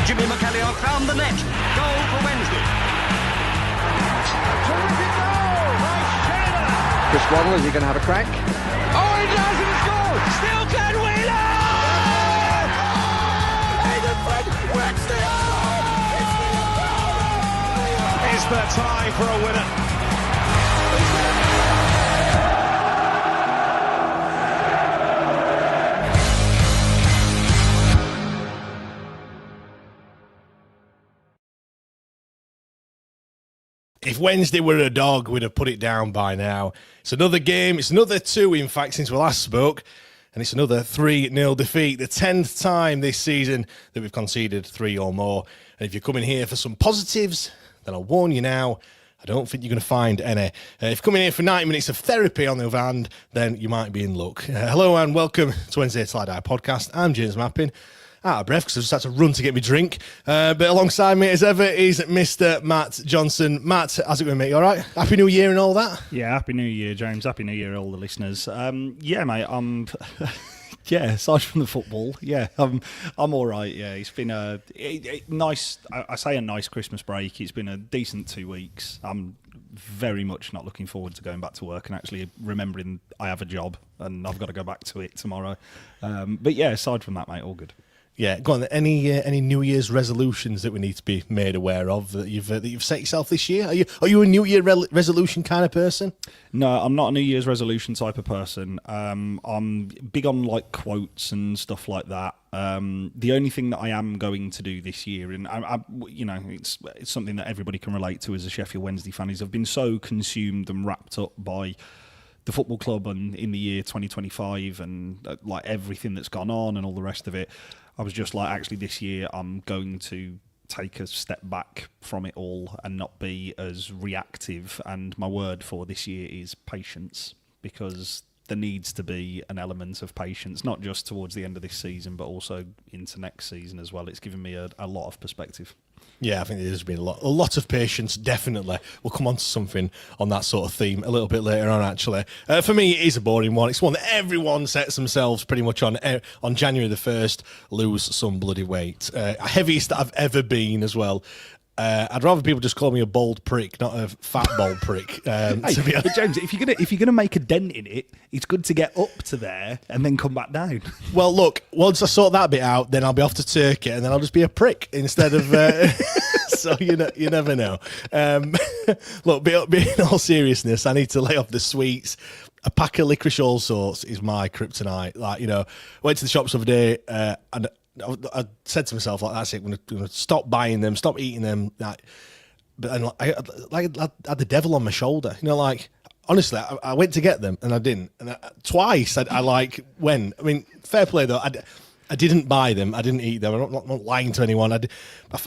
Jimmy McAllister found the net. Goal for Wednesday. Terrific goal by Sheridan. Chris Waddle, is he going to have a crack? Oh, he does, and it's goal. Still Glenn Wheeler! Aidan Fred works the Is there time for a winner? If Wednesday were a dog, we'd have put it down by now. It's another game. It's another 2, in fact, since we last spoke. And it's another 3-0 defeat. The 10th time this season that we've conceded 3 or more. And if you're coming here for some positives, then I'll warn you now, I don't think you're going to find any. If you're coming here for 90 minutes of therapy, on the other hand, then you might be in luck. Hello and welcome to Wednesday Till I Die podcast. I'm James Mappin. Out of breath because I just had to run to get me drink. But alongside me as ever is Mr. Matt Johnson. Matt, how's it going, mate? You all right? Happy New Year and all that? Yeah, Happy New Year, James. Happy New Year, all the listeners. Yeah, mate, I'm... yeah, aside from the football, yeah, I'm all right, yeah. It's been a nice... I say a nice Christmas break. It's been a decent 2 weeks. I'm very much not looking forward to going back to work and actually remembering I have a job and I've got to go back to it tomorrow. But yeah, aside from that, mate, all good. Yeah, go on. Any New Year's resolutions that we need to be made aware of that you've set yourself this year? Are you a New Year resolution kind of person? No, I'm not a New Year's resolution type of person. I'm big on like quotes and stuff like that. The only thing that I am going to do this year, and it's something that everybody can relate to as a Sheffield Wednesday fan, is I've been so consumed and wrapped up by the football club and in the year 2025 and like everything that's gone on and all the rest of it. I was just like, actually, this year I'm going to take a step back from it all and not be as reactive. And my word for this year is patience, because there needs to be an element of patience, not just towards the end of this season, but also into next season as well. It's given me a lot of perspective. Yeah, I think there's been a lot of patience, definitely. We'll come on to something on that sort of theme a little bit later on, actually. For me, it is a boring one. It's one that everyone sets themselves pretty much on January the 1st, lose some bloody weight. Heaviest that I've ever been as well. I'd rather people just call me a bald prick, not a fat bald prick. Hey, James, if you're gonna make a dent in it, it's good to get up to there and then come back down. Well, look, once I sort that bit out, then I'll be off to Turkey, and then I'll just be a prick instead of. So you never know. Look, in all seriousness, I need to lay off the sweets. A pack of licorice all sorts is my kryptonite. Like, went to the shops the other day and I said to myself, like, that's it, I'm going to stop buying them, stop eating them. But I had the devil on my shoulder. Honestly, I went to get them and I didn't. And twice I went. I mean, fair play though. I didn't buy them. I didn't eat them. I'm not lying to anyone. And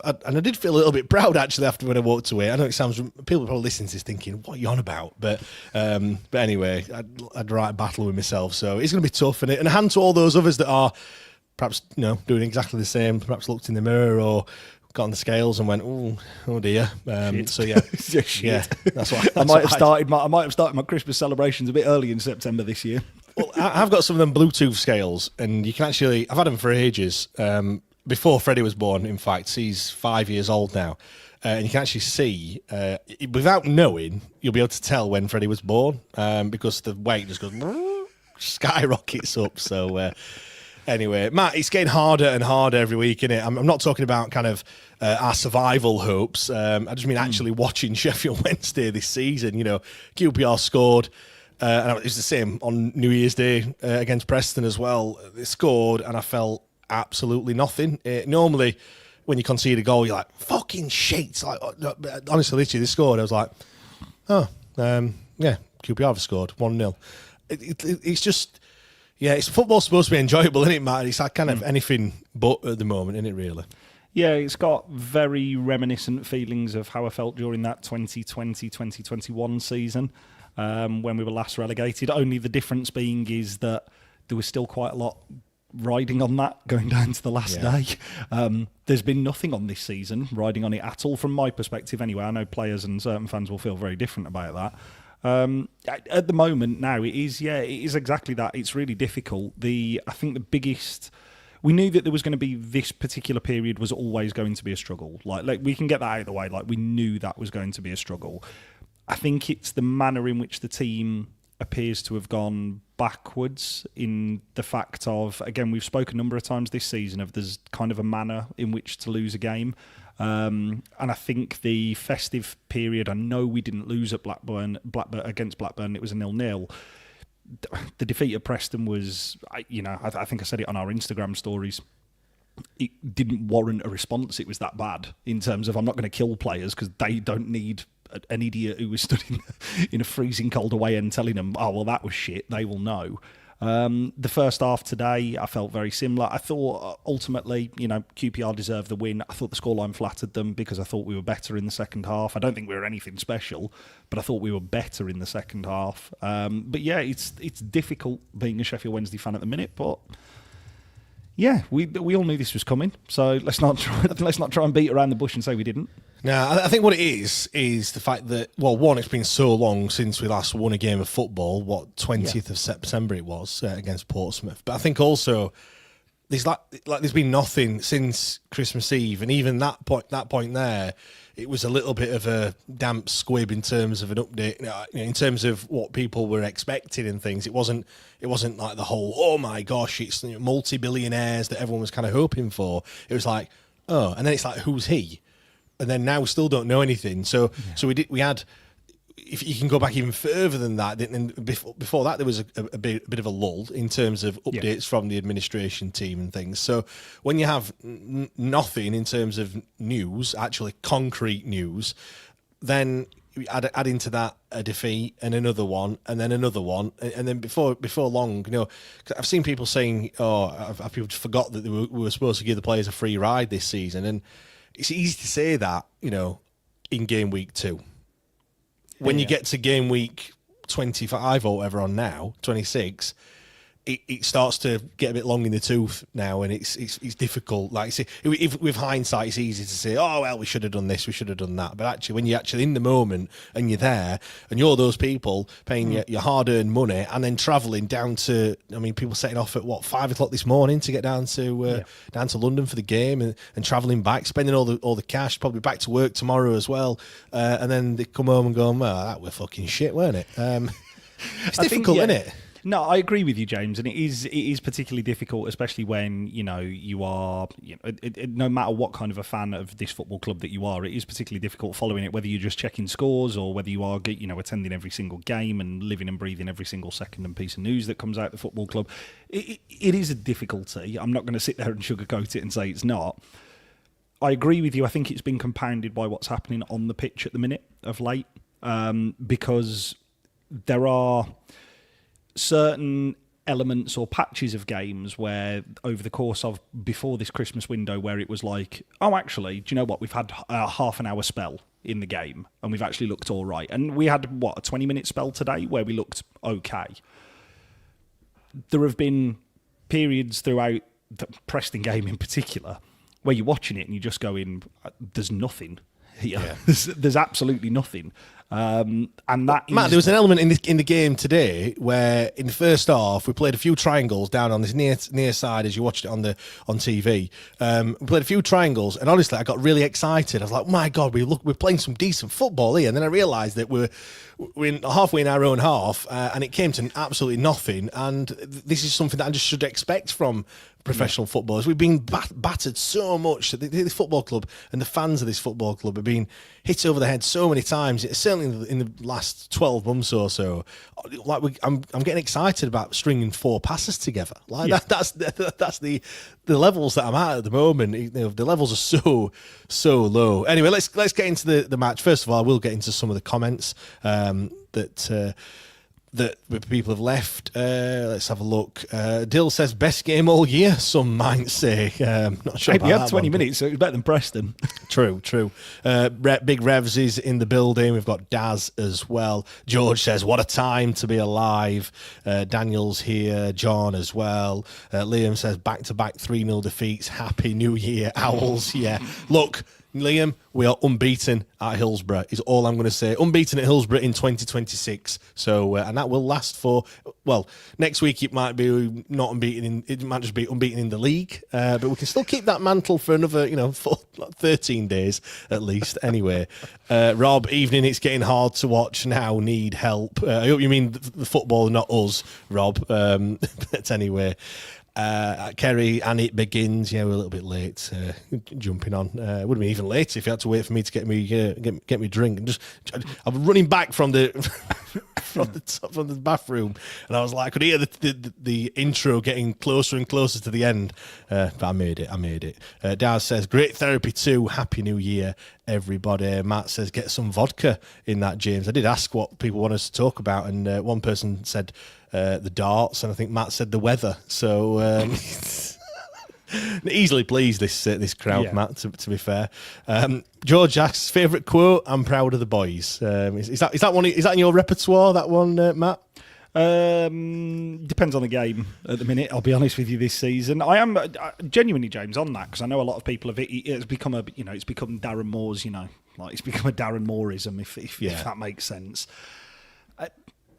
I did feel a little bit proud actually after when I walked away. I know it sounds, people probably listening to this thinking, what are you on about? But anyway, I'd write a battle with myself. So it's going to be tough. And a hand to all those others that are perhaps doing exactly the same, perhaps looked in the mirror or got on the scales and went, oh dear. So yeah, yeah, that's what I might have started my Christmas celebrations a bit early in September this year. Well, I've got some of them Bluetooth scales, and you can actually, I've had them for ages. Before Freddie was born, in fact, he's 5 years old now. And you can actually see, without knowing, you'll be able to tell when Freddie was born, because the weight just goes, skyrockets up. So anyway, Matt, it's getting harder and harder every week, innit? I'm not talking about kind of our survival hopes. I just mean actually watching Sheffield Wednesday this season. QPR scored. And it was the same on New Year's Day against Preston as well. They scored, and I felt absolutely nothing. Normally, when you concede a goal, you're like, fucking shit. Like, honestly, literally, they scored. I was like, yeah, QPR have scored 1-0. It's just, yeah, football's supposed to be enjoyable, isn't it, Matt? It's like kind of anything but at the moment, isn't it, really? Yeah, it's got very reminiscent feelings of how I felt during that 2020-2021 season. When we were last relegated. Only the difference being is that there was still quite a lot riding on that going down to the last day. There's been nothing on this season riding on it at all from my perspective anyway. I know players and certain fans will feel very different about that. At the moment now, it is exactly that. It's really difficult. I think the biggest... we knew that there was going to be this particular period was always going to be a struggle. Like we can get that out of the way. Like we knew that was going to be a struggle. I think it's the manner in which the team appears to have gone backwards in the fact of, again, we've spoken a number of times this season of there's kind of a manner in which to lose a game. And I think the festive period, I know we didn't lose at against Blackburn, it was a 0-0. The defeat at Preston was, I think I said it on our Instagram stories, it didn't warrant a response. It was that bad in terms of I'm not going to kill players because they don't need an idiot who was stood in a freezing cold away end telling them, oh, well, that was shit. They will know. The first half today, I felt very similar. I thought ultimately, QPR deserved the win. I thought the scoreline flattered them because I thought we were better in the second half. I don't think we were anything special, but I thought we were better in the second half. But yeah, it's difficult being a Sheffield Wednesday fan at the minute, but yeah, we all knew this was coming. So let's not try and beat around the bush and say we didn't. No, I think what it is the fact that, well, one, it's been so long since we last won a game of football, 20th of September it was against Portsmouth. But I think also there's been nothing since Christmas Eve, and even that point there, it was a little bit of a damp squib in terms of an update, in terms of what people were expecting and things. It wasn't like the whole, oh my gosh, it's multi-billionaires that everyone was kind of hoping for. It was like, oh, and then it's like, who's he? And then now we still don't know anything. So we had. If you can go back even further than that, then before that there was a bit of a lull in terms of updates from the administration team and things. So when you have nothing in terms of news, actually concrete news, then add into that a defeat and another one and then another one, and then before long, I've seen people saying, people forgot that we were supposed to give the players a free ride this season, and it's easy to say that, in game week 2. When you get to game week 25 or whatever on now, 26, it starts to get a bit long in the tooth now, and it's difficult. Like, see, with hindsight, it's easy to say, oh, well, we should have done this, we should have done that. But actually, when you're actually in the moment and you're there, and you're those people paying your hard-earned money and then travelling down to, people setting off at 5 o'clock this morning to get down to London for the game, and travelling back, spending all the cash, probably back to work tomorrow as well, and then they come home and go, well, that were fucking shit, weren't it? It's difficult, isn't it? No, I agree with you, James, and it is particularly difficult, especially when you are, no matter what kind of a fan of this football club that you are, it is particularly difficult following it, whether you're just checking scores or whether you are, attending every single game and living and breathing every single second and piece of news that comes out of the football club. It is a difficulty. I'm not going to sit there and sugarcoat it and say it's not. I agree with you. I think it's been compounded by what's happening on the pitch at the minute of late, because there are certain elements or patches of games where over the course of before this Christmas window where it was like, oh, actually, do you know what? We've had a half an hour spell in the game and we've actually looked all right. And we had, a 20-minute spell today where we looked okay. There have been periods throughout the Preston game in particular where you're watching it and you're just going, there's nothing here. Yeah. There's absolutely nothing. And that Matt, there was an element in the game today where in the first half we played a few triangles down on this near side as you watched it on TV. We played a few triangles, and honestly, I got really excited. I was like, oh my God, we're playing some decent football here. And then I realised that we're halfway in our own half, and it came to absolutely nothing. And this is something that I just should expect from professional footballers. We've been battered so much that this football club and the fans of this football club have been hit over the head so many times. It's certainly in the last 12 months or so. Like I'm getting excited about stringing 4 passes together. Like that's the levels that I'm at the moment. The levels are so low. Anyway, let's get into the match. First of all, I will get into some of the comments that people have left. Let's have a look. Dill says best game all year, some might say. Not sure about you that have 20 one, minutes, so it's better than Preston. True. Big Revs is in the building. We've got Daz as well. George says, what a time to be alive. Daniel's here. John as well. Liam says, back-to-back 3-0 defeats. Happy New Year, Owls. Yeah. Look, Liam, we are unbeaten at Hillsborough, is all I'm going to say. Unbeaten at Hillsborough in 2026. So, and that will last for, well, next week it might be not unbeaten, it might just be unbeaten in the league. But we can still keep that mantle for another, 13 days at least. Anyway, Rob, evening, it's getting hard to watch now, need help. I hope you mean the football, not us, Rob. But anyway. Kerry, and it begins. Yeah, we're a little bit late jumping on. Would have been even later if you had to wait for me to get me drink. And I'm running back from the from the bathroom, and I was like, I could hear the intro getting closer and closer to the end. But I made it. Daz says, great therapy too. Happy New Year, everybody. Matt says, get some vodka in that, James. I did ask what people want us to talk about, and one person said the darts, and I think Matt said the weather. So easily pleased this crowd, yeah. Matt. To be fair, George asks, favourite quote. I'm proud of the boys. Is that one? Is that in your repertoire? That one, Matt? Depends on the game at the minute. I'll be honest with you. This season, I am genuinely, James, on that, because I know a lot of people have. It's become it's become Darren Moore's. Like it's become a Darren Mooreism, if that makes sense.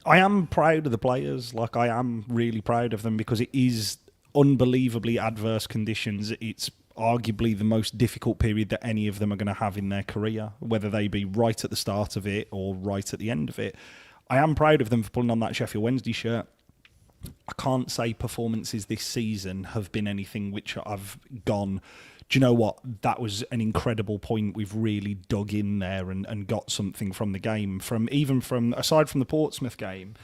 I am proud of the players. Like, I am really proud of them, because it is unbelievably adverse conditions. It's arguably the most difficult period that any of them are going to have in their career, whether they be right at the start of it or right at the end of it. I am proud of them for pulling on that Sheffield Wednesday shirt. I can't say performances this season have been anything which I've gone, do you know what? That was an incredible point. We've really dug in there and got something from the game. Aside from the Portsmouth game,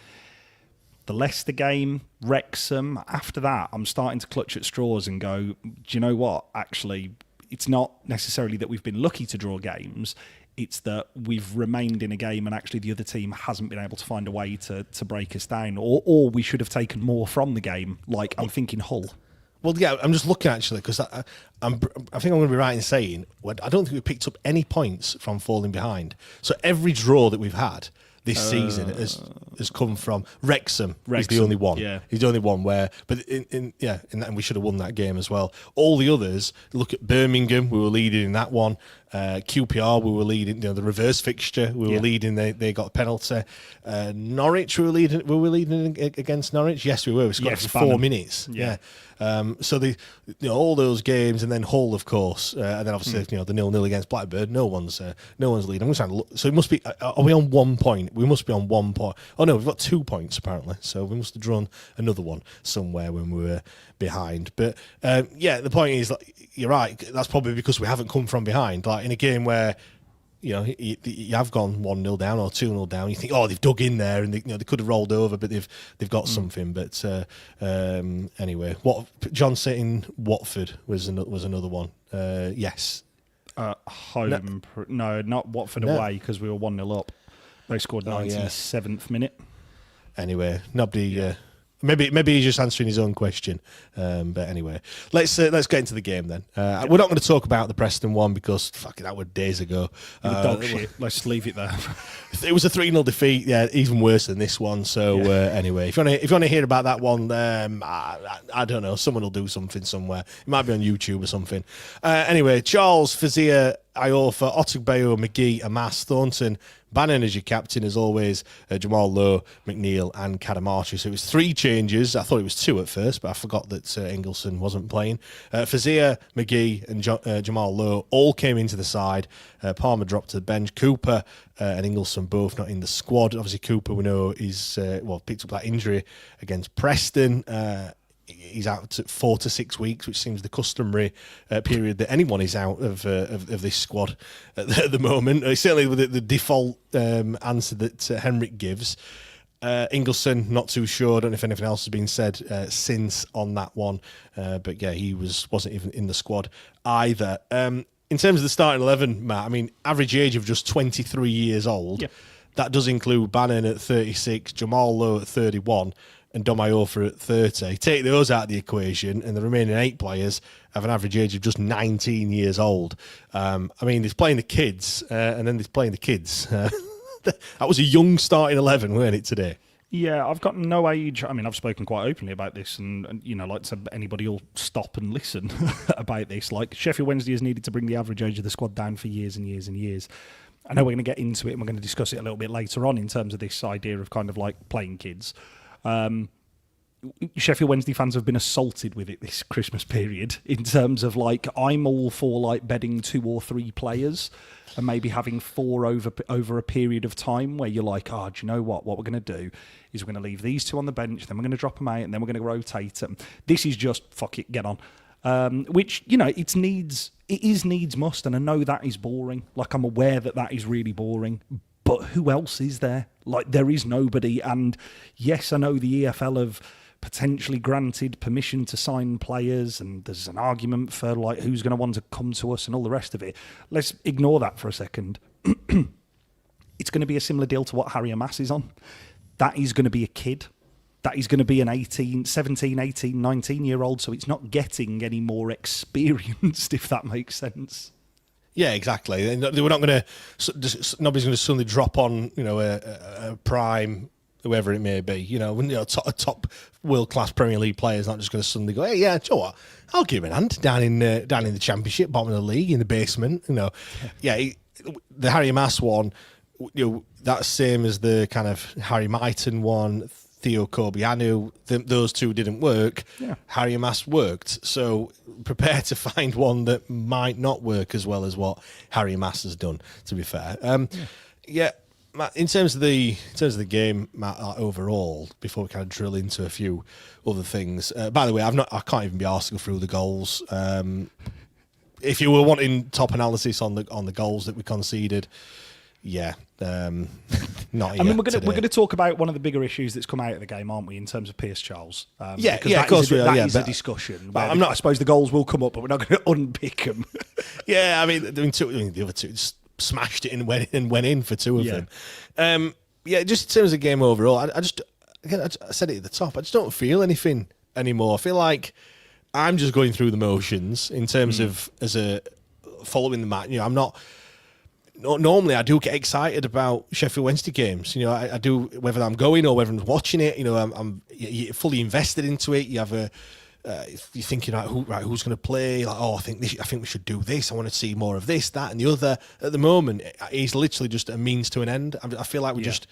the Leicester game, Wrexham, after that, I'm starting to clutch at straws and go, do you know what? Actually, it's not necessarily that we've been lucky to draw games. It's that we've remained in a game and actually the other team hasn't been able to find a way to break us down. Or we should have taken more from the game. Like, I'm thinking Hull. Well, yeah, I'm just looking actually, because I think I'm going to be right in saying I don't think we picked up any points from falling behind. So every draw that we've had this season has come from Wrexham. Is the only one. Yeah, he's the only one where. But and we should have won that game as well. All the others, look at Birmingham. We were leading in that one. QPR, we were leading. The reverse fixture, we were leading. They got a penalty. Norwich, we were leading against Norwich. Yes, we were. We scored for 4 minutes. Yeah. So all those games, and then Hull, of course, and then obviously the 0-0 against Blackburn. No one's leading. I'm just trying to look. So it must be. Are we on 1 point? We must be on 1 point. Oh no, we've got 2 points apparently. So we must have drawn another one somewhere when we were behind. But the point is, you're right. That's probably because we haven't come from behind. Like in a game where you have gone 1-0 down or 2-0 down, you think, oh, they've dug in there, and they could have rolled over, but they've got something. But anyway, what John saying Watford was another one. Yes, home. No, not Watford away, because we were 1-0 up. They scored 97th minute. Anyway, nobody. Maybe he's just answering his own question. But anyway, let's get into the game then. We're not going to talk about the Preston one because that was days ago. Dog shit. Let's leave it there. It was a 3-0 defeat. Yeah, even worse than this one. So anyway, if you want to hear about that one, I don't know. Someone will do something somewhere. It might be on YouTube or something. Anyway, Charles, Fazia, Iofa, Ottugbayo, McGee, Amas, Thornton, Bannon as your captain, as always, Jamal Lowe, McNeil and Cadamarchi. So it was 3 changes. I thought it was 2 at first, but I forgot that Ingleson wasn't playing. Fazia, McGee and Jamal Lowe all came into the side. Palmer dropped to the bench. Cooper and Ingleson both not in the squad. Obviously, Cooper, we know, is picked up that injury against Preston. He's out 4 to 6 weeks, which seems the customary period that anyone is out of this squad at the moment. Certainly with the default answer that Henrik gives. Ingleson, not too sure. I don't know if anything else has been said since on that one. But yeah, he wasn't even in the squad either. In terms of the starting 11, Matt, I mean, average age of just 23 years old. Yeah. That does include Bannon at 36, Jamal Lowe at 31, and Dom Iofa at 30. Take those out of the equation, and the remaining 8 players have an average age of just 19 years old. I mean, there's playing the kids, and then there's playing the kids. That was a young starting 11, weren't it, today? Yeah, I've got no age. I mean, I've spoken quite openly about this, and like so anybody will stop and listen about this. Like, Sheffield Wednesday has needed to bring the average age of the squad down for years and years and years. I know we're going to get into it, and we're going to discuss it a little bit later on in terms of this idea of kind of like playing kids. Sheffield Wednesday fans have been assaulted with it this Christmas period in terms of like, I'm all for like bedding 2 or 3 players and maybe having 4 over a period of time where you're like, do you know what we're going to do is we're going to leave these 2 on the bench, then we're going to drop them out, and then we're going to rotate them. This is just fuck it, get on. Which, it is needs must, and I know that is boring. Like, I'm aware that is really boring. But who else is there? Like, there is nobody. And yes, I know the EFL have potentially granted permission to sign players, and there's an argument for like who's going to want to come to us and all the rest of it. Let's ignore that for a second. It's going to be a similar deal to what Harry Amass is on. That is going to be a kid. That is going to be an 17, 18, 19-year-old, so it's not getting any more experienced, if that makes sense. Yeah, exactly. We're not going to. Nobody's going to suddenly drop on, a prime, whoever it may be. A top world-class Premier League player is not just going to suddenly go, hey, yeah, do you know what? I'll give him a hand down in the Championship, bottom of the league, in the basement. The Harry Amass one, that's same as the kind of Harry Mighton one. Theo Corbianu, those 2 didn't work. Yeah. Harry Amass worked. So prepare to find one that might not work as well as what Harry Amass has done, to be fair. Matt, in terms of the game, Matt, overall, before we kind of drill into a few other things. By the way, I can't even be asked to go through the goals. If you were wanting top analysis on the goals that we conceded, yeah, not. I mean, we're going to talk about one of the bigger issues that's come out of the game, aren't we? In terms of Pierce Charles, of course we are. That is a discussion. I suppose the goals will come up, but we're not going to unpick them. Yeah, I mean, the other 2 just smashed it and went in for 2 of them. Just in terms of the game overall, I said it at the top. I just don't feel anything anymore. I feel like I'm just going through the motions in terms of following the match. I'm not. Normally, I do get excited about Sheffield Wednesday games. I do, whether I'm going or whether I'm watching it. I'm fully invested into it. You have you're thinking, who's going to play? Like, I think we should do this. I want to see more of this, that, and the other. At the moment, it's literally just a means to an end. I feel like we're just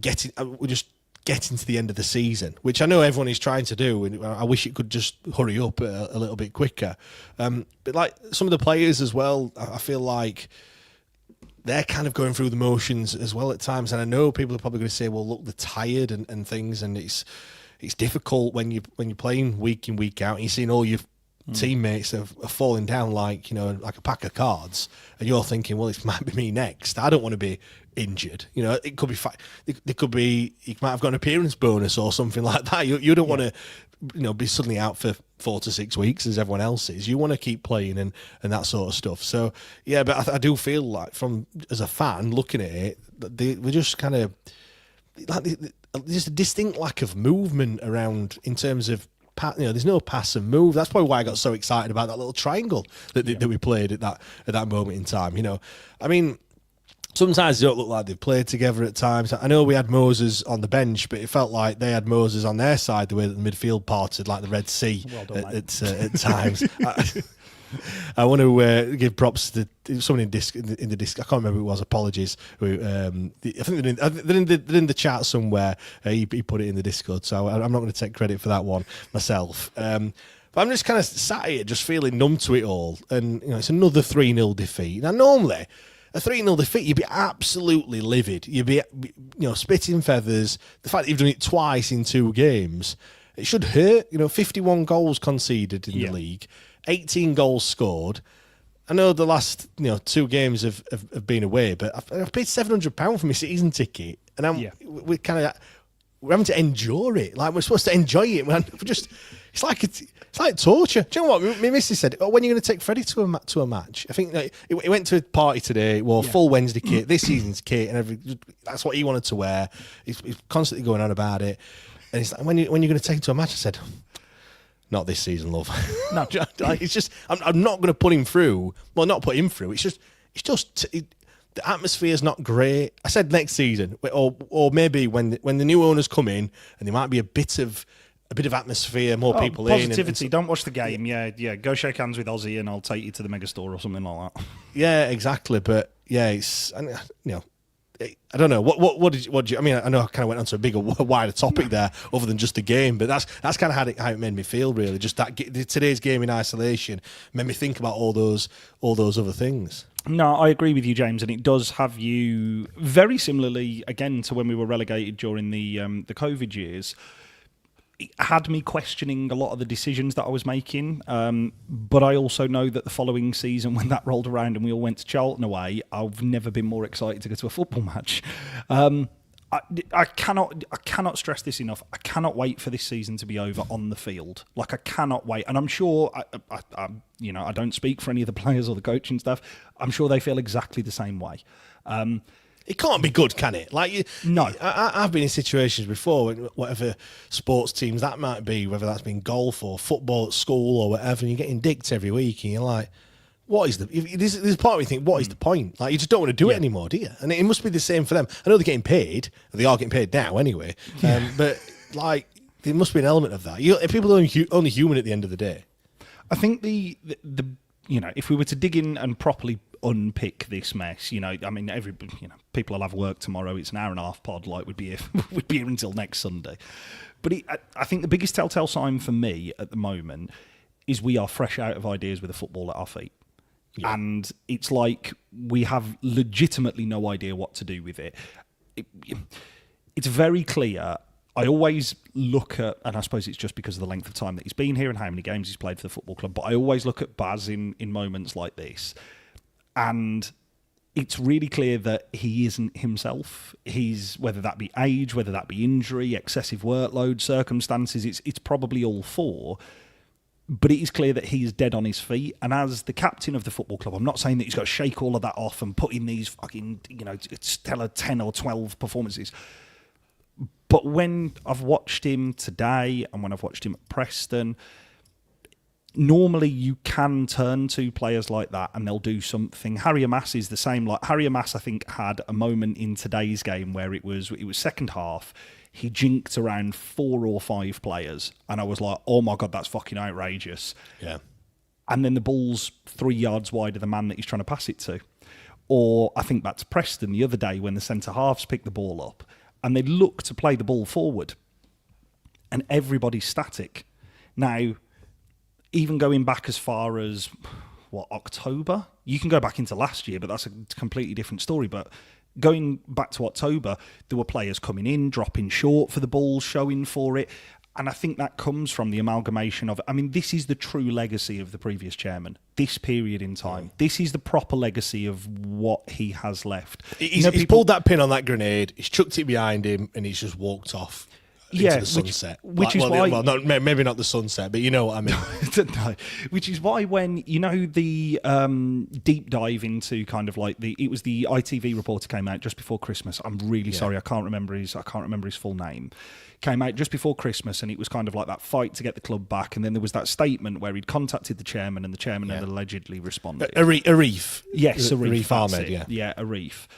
getting to the end of the season, which I know everyone is trying to do, and I wish it could just hurry up a little bit quicker. But like some of the players as well, I feel like they're kind of going through the motions as well at times. And I know people are probably going to say, well, look, they're tired and things, and it's difficult when you're playing week in, week out, and you're seeing all your teammates are falling down like a pack of cards, and you're thinking, well, it might be me next. I don't want to be injured. It could be it could be you might have got an appearance bonus or something like that. You don't want to be suddenly out for 4 to 6 weeks as everyone else is. You want to keep playing and that sort of stuff. So yeah, but I do feel like as a fan looking at it, we're just kind of like there's a distinct lack of movement around in terms of. There's no pass and move. That's probably why I got so excited about that little triangle that we played at that moment in time. I mean, sometimes they don't look like they've played together at times. I know we had Moses on the bench, but it felt like they had Moses on their side the way that the midfield parted like the Red Sea at times. I want to give props to someone in the disc. I can't remember who it was. Apologies. I think they're in the chat somewhere. He put it in the Discord, so I'm not going to take credit for that one myself. But I'm just kind of sat here, just feeling numb to it all. And it's another 3-0 defeat. Now, normally a 3-0 defeat, you'd be absolutely livid. You'd be spitting feathers. The fact that you've done it twice in 2 games, it should hurt. 51 goals conceded in the league. 18 goals scored. I know the last 2 games have been away, but I've paid £700 for my season ticket, and we're having to endure it. Like we're supposed to enjoy it, man. It's like torture. Do you know what? My missus said, when are you going to take Freddie to a match? I think he went to a party today, wore full Wednesday kit, this season's kit, and that's what he wanted to wear. He's constantly going on about it, and he's like, when are you going to take him to a match? I said, not this season, love. No, it's just I'm not going to put him through. Well, not put him through. It's just the atmosphere is not great. I said next season, or maybe when the new owners come in, and there might be a bit of atmosphere, more people positivity. Don't watch the game. Yeah. Go shake hands with Ozzy, and I'll take you to the megastore or something like that. Yeah, exactly. But yeah, it's I don't know what did you? I mean, I know I kind of went onto a bigger, wider topic there, other than just the game. But that's kind of how it made me feel. Really, just that today's game in isolation made me think about all those other things. No, I agree with you, James, and it does have you very similarly again to when we were relegated during the COVID years. It had me questioning a lot of the decisions that I was making, but I also know that the following season, when that rolled around and we all went to Charlton away, I've never been more excited to go to a football match. I cannot stress this enough. I cannot wait for this season to be over on the field. Like, I cannot wait, and I'm sure I don't speak for any of the players or the coaching staff. I'm sure they feel exactly the same way. It can't be good, can it? No. I've been in situations before, whatever sports teams that might be, whether that's been golf or football at school or whatever, and you're getting dicked every week, and you're like, what is there's part of me think, what is the point? Like, you just don't want to do it anymore, do you? And it must be the same for them. I know they're getting paid. They are getting paid now anyway. But like, there must be an element of that. People are only human at the end of the day. I think the if we were to dig in and properly unpick this mess, I mean, people will have work tomorrow. It's an hour and a half pod. Like, we'd be here until next Sunday. But I think the biggest telltale sign for me at the moment is we are fresh out of ideas with a football at our feet. Yeah. And it's like we have legitimately no idea what to do with it. It's very clear. I always look at, and I suppose it's just because of the length of time that he's been here and how many games he's played for the football club, but I always look at Baz in moments like this, and it's really clear that he isn't himself. He's, whether that be age, whether that be injury, excessive workload, circumstances, it's probably all four. But it is clear that he is dead on his feet. And as the captain of the football club, I'm not saying that he's got to shake all of that off and put in these fucking, stellar 10 or 12 performances. But when I've watched him today and when I've watched him at Preston, normally you can turn to players like that and they'll do something. Harry Amass is the same. Like, Harry Amass, I think, had a moment in today's game where it was second half. He jinked around 4 or 5 players, and I was like, oh my God, that's fucking outrageous. Yeah. And then the ball's 3 yards wide of the man that he's trying to pass it to. Or I think back to Preston the other day when the centre-halves picked the ball up, and they look to play the ball forward, and everybody's static. Now, even going back as far as, October? You can go back into last year, but that's a completely different story. But going back to October, there were players coming in, dropping short for the ball, showing for it. And I think that comes from the amalgamation of, this is the true legacy of the previous chairman, this period in time. This is the proper legacy of what he has left. He's pulled that pin on that grenade, he's chucked it behind him, and he's just walked off. Into the sunset. Which is why... Well, maybe not the sunset, but you know what I mean. No, which is why when, the deep dive into kind of like it was the ITV reporter came out just before Christmas. I'm really sorry, I can't remember his full name. Came out just before Christmas, and it was kind of like that fight to get the club back. And then there was that statement where he'd contacted the chairman, and the chairman had allegedly responded. Arif. Yes, Arif Ahmed, yeah, Arif.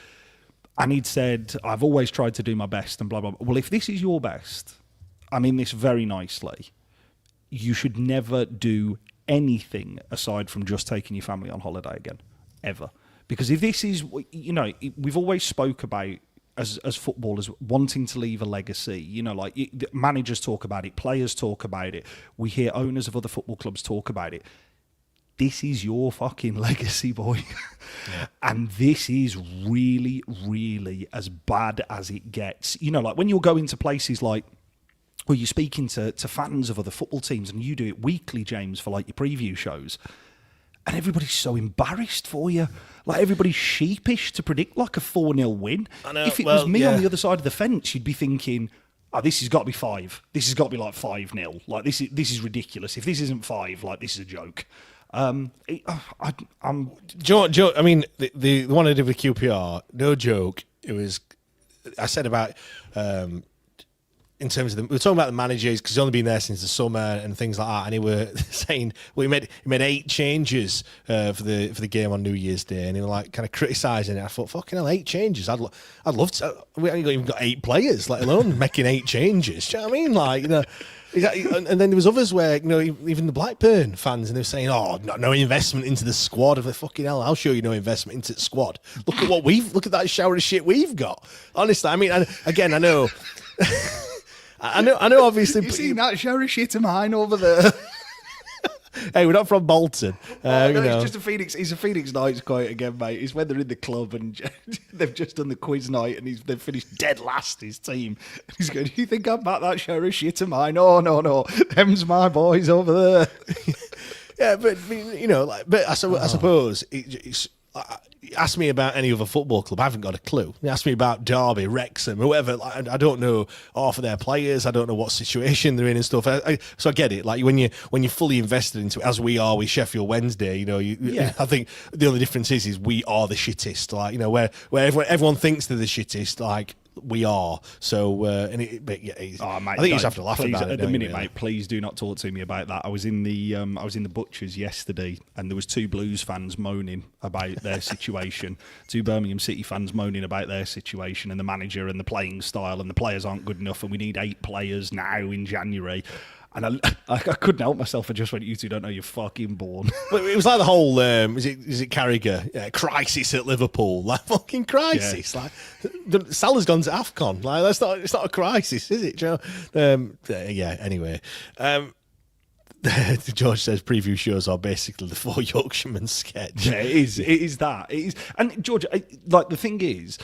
And he'd said, I've always tried to do my best and blah, blah, blah. Well, if this is your best, I mean this very nicely, you should never do anything aside from just taking your family on holiday again, ever. Because if this is, we've always spoke about, as footballers, wanting to leave a legacy. Managers talk about it, players talk about it. We hear owners of other football clubs talk about it. This is your fucking legacy, boy. Yeah. And this is really, really as bad as it gets. When you're going to places like, or you're speaking to fans of other football teams, and you do it weekly, James, for like your preview shows, and everybody's so embarrassed for you. Like, everybody's sheepish to predict like a 4-0 win. I know, if it was me on the other side of the fence, you'd be thinking, this has got to be 5. This has got to be like 5-0. Like, this is ridiculous. If this isn't 5, like, this is a joke. Joe, I mean, the one I did with QPR, no joke. It was, I said about in terms of we were talking about the managers because he's only been there since the summer and things like that, and he were saying he made 8 changes for the game on New Year's Day, and he were like kind of criticising it. I thought, fucking hell, 8 changes. I'd love to. We haven't even got 8 players, let alone making 8 changes. Do you know what I mean? Like, you know. And then there was others where, you know, even the Blackburn fans, and they were saying, "Oh, no investment into the squad." Of the fucking hell, I'll show you no investment into the squad. Look at that shower of shit we've got. Honestly, I mean, I know. I know. Obviously, you seen that shower of shit of mine over there? Hey, we're not from Bolton. It's just a Phoenix. He's a Phoenix Knights quote again, mate. It's when they're in the club and they've just done the quiz night and they've finished dead last. His team. And he's going, "Do you think I'm about that shower of shit of mine? No. Them's my boys over there." Yeah, but you know, I suppose it's. Ask me about any other football club, I haven't got a clue. Ask me about Derby, Wrexham, whoever. Like, I don't know half of their players. I don't know what situation they're in and stuff. So I get it. Like when you're fully invested into it, as we are with Sheffield Wednesday, you know. I think the only difference is we are the shittest. Like, you know, where everyone thinks they're the shittest. Like, we are. So, mate, I think you just have to laugh about it. At the minute, really. Mate, please do not talk to me about that. I was in the Butchers yesterday, and there was 2 Blues fans moaning about their situation, 2 Birmingham City fans moaning about their situation and the manager and the playing style, and the players aren't good enough, and we need 8 players now in January. And I couldn't help myself. I just went, "You two don't know you're fucking born." It was like the whole is it Carragher crisis at Liverpool, like fucking crisis. Yeah. Like Salah's gone to AFCON. Like it's not a crisis, is it? You know? Yeah. Anyway, George says preview shows are basically the 4 Yorkshiremen sketch. Yeah, it is. It is that. It is. And George, like the thing is,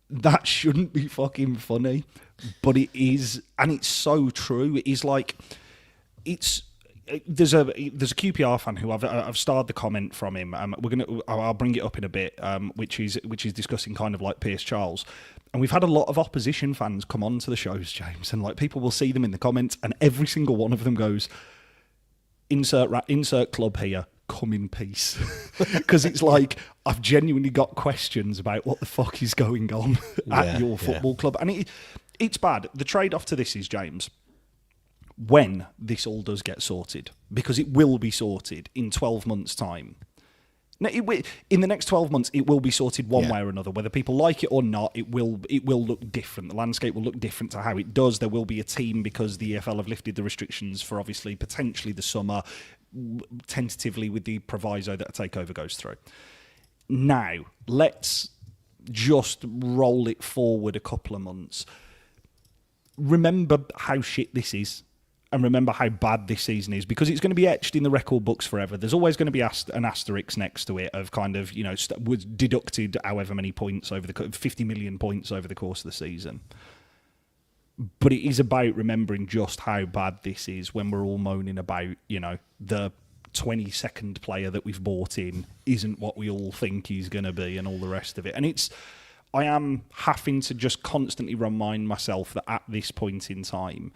that shouldn't be fucking funny, but it is, and it's so true. It is like. There's a QPR fan who I've starred the comment from him. I'll bring it up in a bit, which is discussing kind of like Pierce Charles, and we've had a lot of opposition fans come on to the shows, James, and like people will see them in the comments, and every single one of them goes, insert club here, come in peace, because it's like I've genuinely got questions about what the fuck is going on at your football club, and it's bad. The trade-off to this is, James, when this all does get sorted, because it will be sorted in 12 months' time. Now, in the next 12 months, it will be sorted one way or another. Whether people like it or not, it will look different. The landscape will look different to how it does. There will be a team because the EFL have lifted the restrictions for obviously potentially the summer, tentatively with the proviso that a takeover goes through. Now, let's just roll it forward a couple of months. Remember how shit this is. And remember how bad this season is, because it's going to be etched in the record books forever. There's always going to be an asterisk next to it of kind of, you know, was deducted however many points over the 50 million points over the course of the season. But it is about remembering just how bad this is when we're all moaning about, you know, the 22nd player that we've bought in isn't what we all think he's going to be and all the rest of it. And I am having to just constantly remind myself that at this point in time,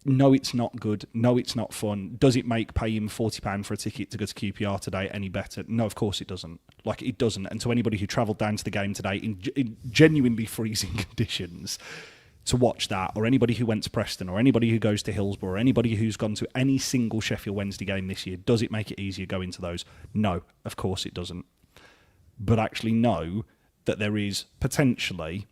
no, it's not good. No, it's not fun. Does it make paying £40 for a ticket to go to QPR today any better? No, of course it doesn't. Like, it doesn't. And to anybody who travelled down to the game today in genuinely freezing conditions to watch that, or anybody who went to Preston, or anybody who goes to Hillsborough, or anybody who's gone to any single Sheffield Wednesday game this year, does it make it easier going to those? No, of course it doesn't. But actually know that there is potentially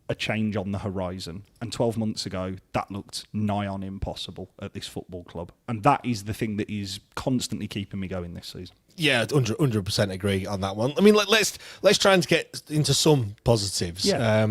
a change on the horizon. And 12 months ago, that looked nigh on impossible at this football club. And that is the thing that is constantly keeping me going this season. Yeah, 100% agree on that one. I mean, let's try and get into some positives. Yeah.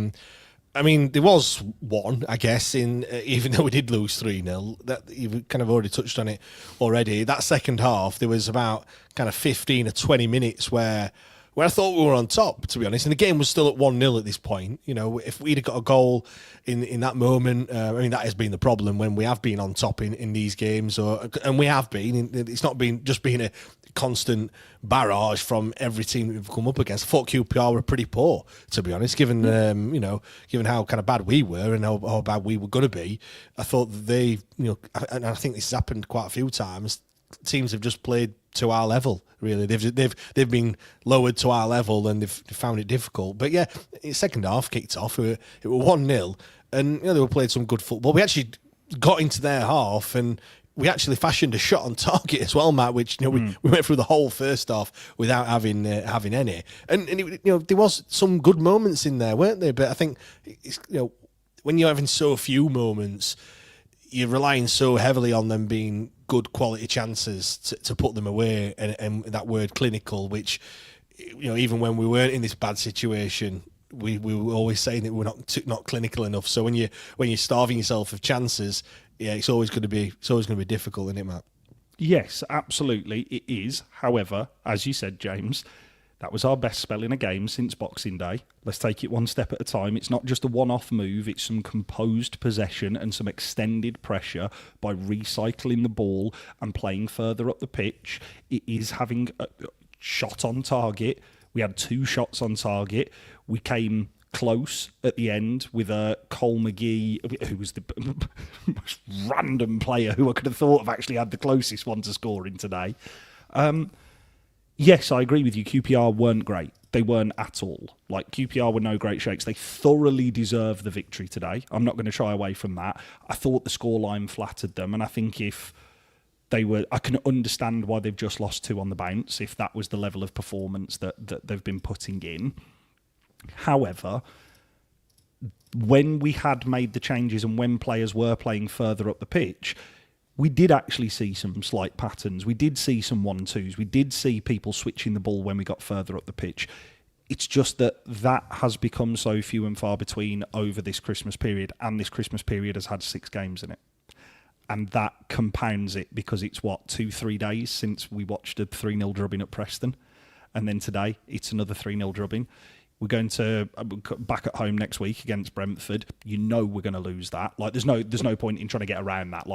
I mean, there was one, I guess, even though we did lose 3-0, that you've kind of already touched on it already. That second half, there was about kind of 15 or 20 minutes where I thought we were on top, to be honest. And the game was still at 1-0 at this point. You know, if we'd have got a goal in that moment, I mean, that has been the problem when we have been on top in these games. And we have been. It's not been just been a constant barrage from every team that we've come up against. I thought QPR were pretty poor, to be honest, given how kind of bad we were and how bad we were going to be. I thought that they, and I think this has happened quite a few times, teams have just played to our level, really. They've been lowered to our level and they've found it difficult. But yeah, second half kicked off. It were 1-0, and they were playing some good football. We actually got into their half and we actually fashioned a shot on target as well, Matt, which we went through the whole first half without having any. And there was some good moments in there, weren't there? But I think when you're having so few moments, you're relying so heavily on them being good quality chances to put them away, and that word clinical, which even when we weren't in this bad situation, we were always saying that we're not clinical enough. So when you're starving yourself of chances, it's always going to be difficult, isn't it, Matt? Yes, absolutely, it is. However, as you said, James, that was our best spell in a game since Boxing Day. Let's take it one step at a time. It's not just a one-off move, it's some composed possession and some extended pressure by recycling the ball and playing further up the pitch. It is having a shot on target. We had 2 shots on target. We came close at the end with Cole McGee, who was the most random player who I could have thought of actually had the closest one to scoring today. Yes, I agree with you. QPR weren't great. They weren't at all. QPR were no great shakes. They thoroughly deserve the victory today. I'm not going to shy away from that. I thought the scoreline flattered them, and I think if they were, I can understand why they've just lost 2 on the bounce, if that was the level of performance that they've been putting in. However, when we had made the changes and when players were playing further up the pitch, we did actually see some slight patterns. We did see some 1-2s. We did see people switching the ball when we got further up the pitch. It's just that has become so few and far between over this Christmas period, and this Christmas period has had 6 games in it. And that compounds it because it's, 2-3 days since we watched a 3-0 drubbing at Preston. And then today, it's another 3-0 drubbing. We're going to back at home next week against Brentford. We're going to lose that. There's no point in trying to get around that.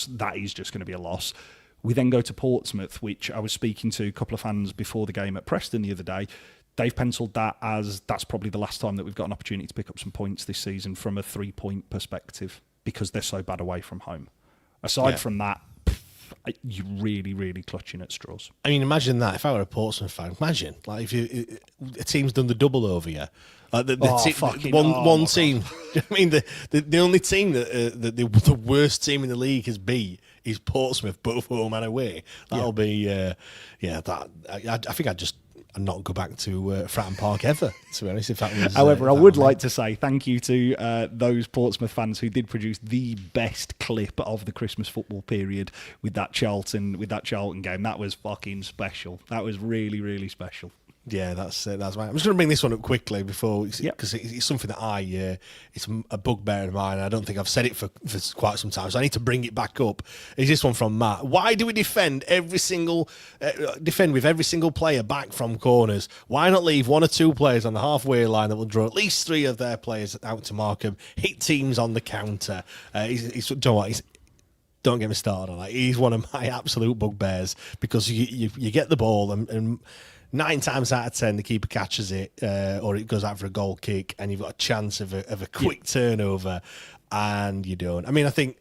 That is just going to be a loss. We then go to Portsmouth, which I was speaking to a couple of fans before the game at Preston the other day. They've penciled that as that's probably the last time that we've got an opportunity to pick up some points this season from a 3-point perspective because they're so bad away from home. Aside from that, you're really, really clutching at straws. I mean, imagine that. If I were a Portsmouth fan, imagine if a team's done the double over you. One team. I mean, the only team that the worst team in the league has beat is Portsmouth, both home and away. That'll be, I think I'd not go back to Fratton Park ever, to be honest. If that was, however, I would like to say thank you to those Portsmouth fans who did produce the best clip of the Christmas football period with that Charlton game. That was fucking special. That was really, really special. Yeah, that's right. I'm just going to bring this one up quickly before, because it's something that it's a bugbear of mine. I don't think I've said it for quite some time, so I need to bring it back up. Is this one from Matt? Why do we defend with every single player back from corners? Why not leave 1 or 2 players on the halfway line that will draw at least 3 of their players out to mark them, hit teams on the counter? Don't get me started on that. He's one of my absolute bugbears because you get the ball and 9 times out of 10, the keeper catches it, or it goes out for a goal kick, and you've got a chance of a quick turnover, and you don't. I mean, I think,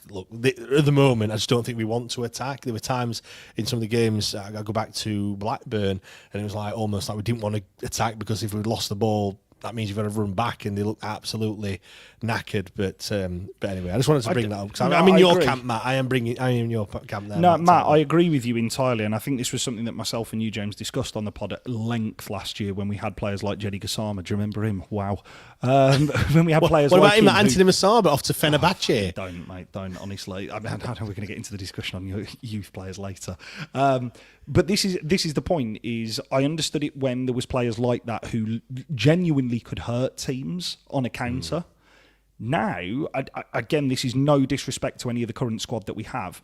look, at the moment, I just don't think we want to attack. There were times in some of the games, I go back to Blackburn, and it was almost like we didn't want to attack because if we'd lost the ball, that means you've got to run back, and they look absolutely knackered. But anyway, I just wanted to bring that up because I'm in your camp, Matt. I am in your camp there. No, Matt, I agree with you entirely, and I think this was something that myself and you, James, discussed on the pod at length last year when we had players like Jeddy Gassama. Do you remember him? Wow. When we had players what like about him, Anthony Masaba off to Fenerbahce? Don't, mate, don't. Honestly, I know we're going to get into the discussion on your youth players later. But this is the point. Is I understood it when there was players like that who genuinely could hurt teams on a counter. Now, again, this is no disrespect to any of the current squad that we have.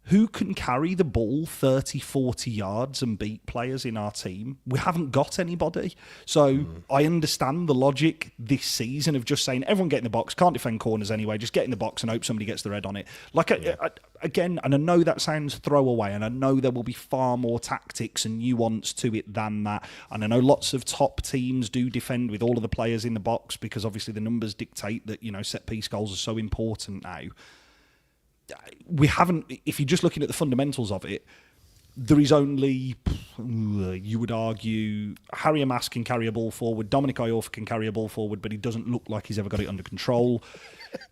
Who can carry the ball 30, 40 yards and beat players in our team? We haven't got anybody. So I understand the logic this season of just saying, everyone get in the box, can't defend corners anyway, just get in the box and hope somebody gets their head on it. Again, and I know that sounds throwaway, and I know there will be far more tactics and nuance to it than that. And I know lots of top teams do defend with all of the players in the box because obviously the numbers dictate that, set-piece goals are so important now. We haven't, if you're just looking at the fundamentals of it, There is only, you would argue, Harry Amass can carry a ball forward. Dominic Iorfa can carry a ball forward, but he doesn't look like he's ever got it under control.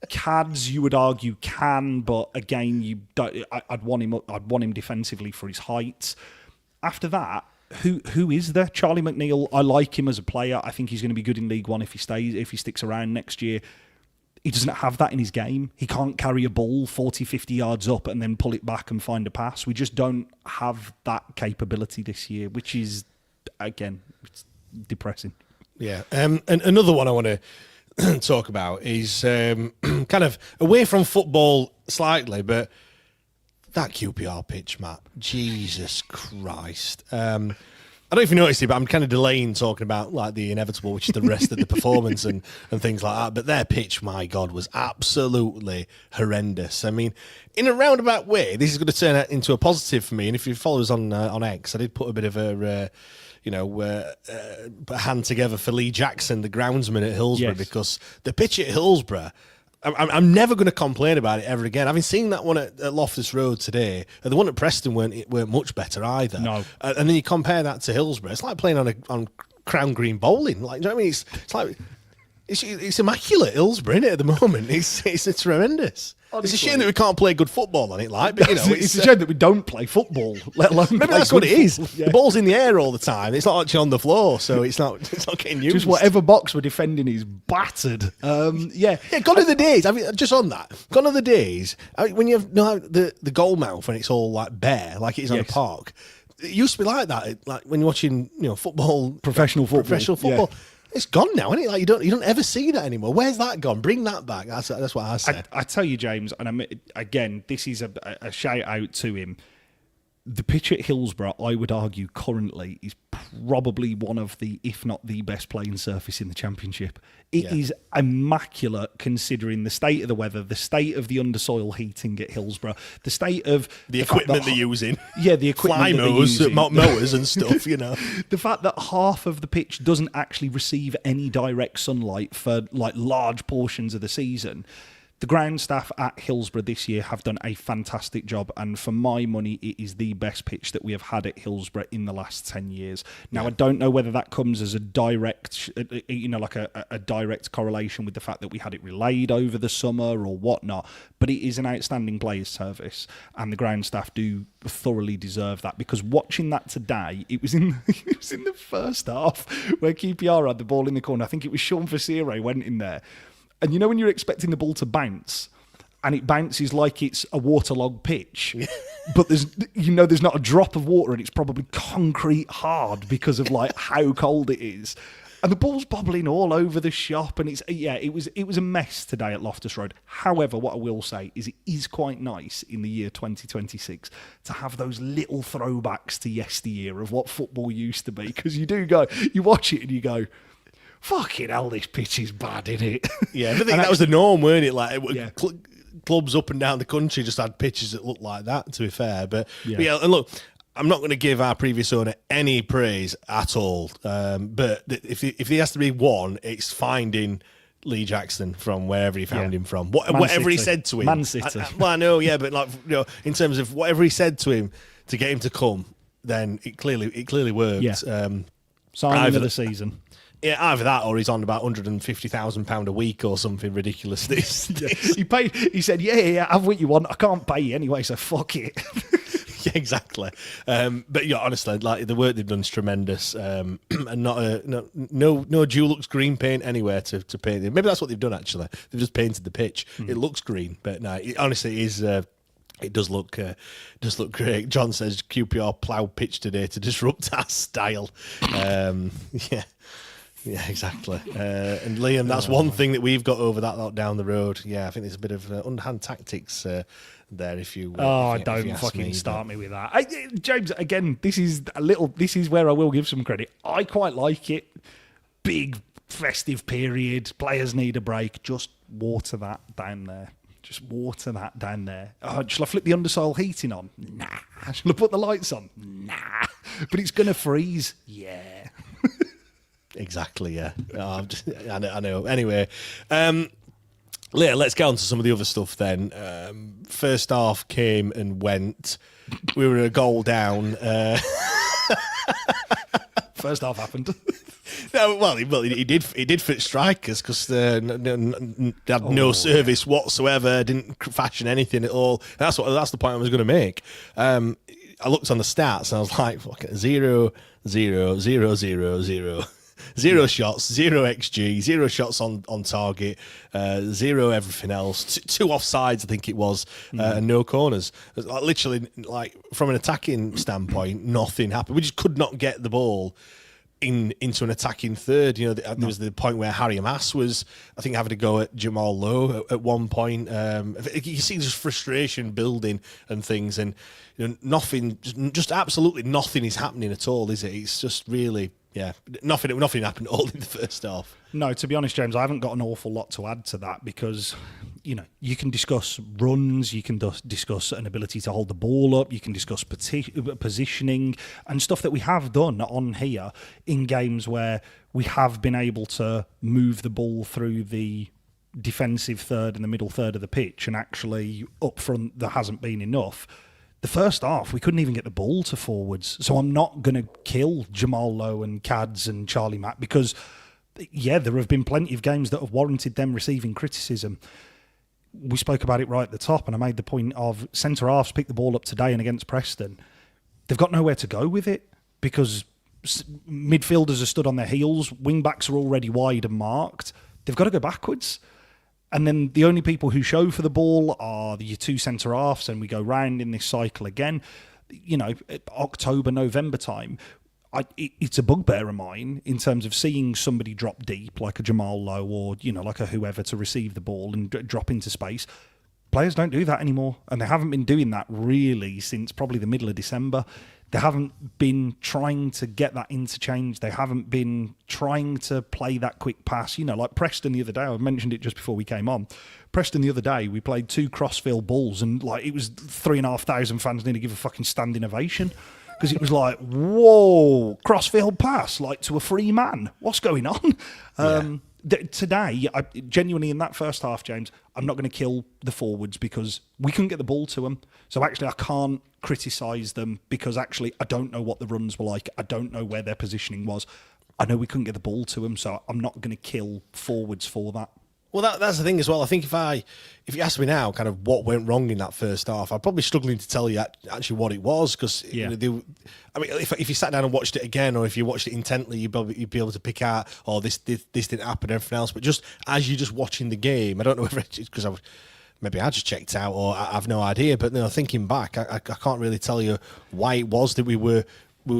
Cads, you would argue, can, but again, I'd want him defensively for his height. After that, who is there? Charlie McNeil. I like him as a player. I think he's going to be good in League One if he sticks around next year. He doesn't have that in his game. He can't carry a ball 40, 50 yards up and then pull it back and find a pass. We just don't have that capability this year, which is, again, it's depressing. Yeah. And another one I want to talk about is kind of away from football slightly, but that QPR pitch, Matt. Jesus Christ. I don't know if you noticed it, but I'm kind of delaying talking about like the inevitable, which is the rest of the performance and things like that. But their pitch, my God, was absolutely horrendous. I mean, in a roundabout way, this is going to turn out into a positive for me. And if you follow us on X, I did put a bit of a hand together for Lee Jackson, the groundsman at Hillsborough, because the pitch at Hillsborough, I'm never going to complain about it ever again. Having seen that one at Loftus Road today, and the one at Preston weren't much better either. No. And then you compare that to Hillsborough, it's like playing on Crown Green bowling. Like, do you know what I mean? It's like it's immaculate, Hillsborough, isn't it, at the moment? It's tremendous. Honestly. It's a shame that we can't play good football on it, like, but you know, it's a shame that we don't play football, let alone. Maybe that's what it is. Yeah. The ball's in the air all the time. It's not actually on the floor, so it's not getting used. Just whatever box we're defending is battered. Yeah, gone are the days. I mean, just on that, gone are the days. when you have the goal mouth when it's all like bare, like it is on a park. It used to be like that, like when you're watching, football, professional football. Yeah. It's gone now, isn't it? Like you don't ever see that anymore. Where's that gone? Bring that back. That's what I said. I tell you, James, and again, this is a shout out to him. The pitch at Hillsborough, I would argue, currently is probably one of the, if not the best playing surface in the Championship. It is immaculate considering the state of the weather, the state of the undersoil heating at Hillsborough, the state of the equipment they're using. Yeah, the equipment mowers and stuff, The fact that half of the pitch doesn't actually receive any direct sunlight for like large portions of the season. The ground staff at Hillsborough this year have done a fantastic job, and for my money, it is the best pitch that we have had at Hillsborough in the last 10 years. Now, I don't know whether that comes as a direct, like a direct correlation with the fact that we had it relayed over the summer or whatnot, but it is an outstanding players' service, and the ground staff do thoroughly deserve that, because watching that today, it was in the first half where QPR had the ball in the corner. I think it was Sean Facere went in there. And when you're expecting the ball to bounce, and it bounces like it's a waterlogged pitch, but there's not a drop of water, and it's probably concrete hard because of like how cold it is, and the ball's bobbling all over the shop, and it was a mess today at Loftus Road. However, what I will say is it is quite nice in the year 2026 to have those little throwbacks to yesteryear of what football used to be, because you watch it and you go, fucking hell, this pitch is bad, isn't it? Yeah, I think that was the norm, weren't it? Like, clubs up and down the country just had pitches that looked like that, to be fair. But and look, I'm not going to give our previous owner any praise at all. But if he has to be one, it's finding Lee Jackson from wherever he found him from. Whatever he said to him. Man City. I know, but like, in terms of whatever he said to him to get him to come, then it clearly worked. Yeah. Signing of the season. Yeah, either that or he's on about £150,000 a week or something ridiculous. He said, yeah, have what you want. I can't pay you anyway, so fuck it. Yeah, exactly. But honestly, like the work they've done is tremendous. And no Dulux green paint anywhere to paint it. Maybe that's what they've done actually. They've just painted the pitch. It looks green, but no, honestly, it is. It does look great. John says QPR ploughed pitch today to disrupt our style. Yeah, exactly. And Liam, that's one thing that we've got over that down the road. Yeah, I think there's a bit of underhand tactics there. If you don't fucking start me with that, James. Again, this is where I will give some credit. I quite like it. Big festive period. Players need a break. Just water that down there. Shall I flip the undersoil heating on? Nah. Shall I put the lights on? Nah. But it's gonna freeze. Yeah. Exactly, yeah. I know. Anyway, Let's get on to some of the other stuff then. First half came and went. We were a goal down. First half happened. No, well, he did fit strikers because they had no service whatsoever, didn't fashion anything at all. That's the point I was going to make. I looked on the stats and I was like, fuck it, 0, 0, 0, 0, 0. 0 shots, 0 XG, 0 shots on target, 0 everything else, 2 offsides, I think it was, and no corners. Literally, like from an attacking standpoint, nothing happened. We just could not get the ball into an attacking third. You know, there was the point where Harry Amass was, I think, having to go at Jamal Lowe at one point. You see just frustration building and things, and you know, nothing, just absolutely nothing is happening at all, is it? It's just really. Yeah, nothing happened at all in the first half. No, to be honest, James, I haven't got an awful lot to add to that because, you know, you can discuss runs, you can discuss an ability to hold the ball up, you can discuss positioning and stuff that we have done on here in games where we have been able to move the ball through the defensive third and the middle third of the pitch, and actually up front there hasn't been enough. The first half, we couldn't even get the ball to forwards. So I'm not going to kill Jamal Lowe and Cads and Charlie Mack because, yeah, there have been plenty of games that have warranted them receiving criticism. We spoke about it right at the top, and I made the point of centre-halves pick the ball up today and against Preston. They've got nowhere to go with it because midfielders are stood on their heels, wing-backs are already wide and marked. They've got to go backwards. And then the only people who show for the ball are your 2 centre-halves, and we go round in this cycle again. You know, October, November time, it's a bugbear of mine in terms of seeing somebody drop deep, like a Jamal Lowe or, you know, like a whoever to receive the ball and drop into space. Players don't do that anymore, and they haven't been doing that really since probably the middle of December. They haven't been trying to get that interchange. They haven't been trying to play that quick pass. You know, like Preston the other day, I mentioned it just before we came on. Preston the other day, we played 2 crossfield balls and like it was 3,500 fans nearly give a fucking standing ovation because it was like, whoa, crossfield pass, like to a free man. What's going on? Today, genuinely in that first half, James, I'm not going to kill the forwards because we couldn't get the ball to them. So actually, I can't criticise them because actually, I don't know what the runs were like. I don't know where their positioning was. I know we couldn't get the ball to them, so I'm not going to kill forwards for that. Well, that's the thing as well. I think if you ask me now, kind of what went wrong in that first half, I'd probably struggling to tell you actually what it was because you know, if you sat down and watched it again, or if you watched it intently, you'd be able to pick out, oh, this didn't happen, and everything else. But just as you're just watching the game, I don't know whether it's because maybe I just checked out, or I have no idea. But you know, thinking back, I can't really tell you why it was that we were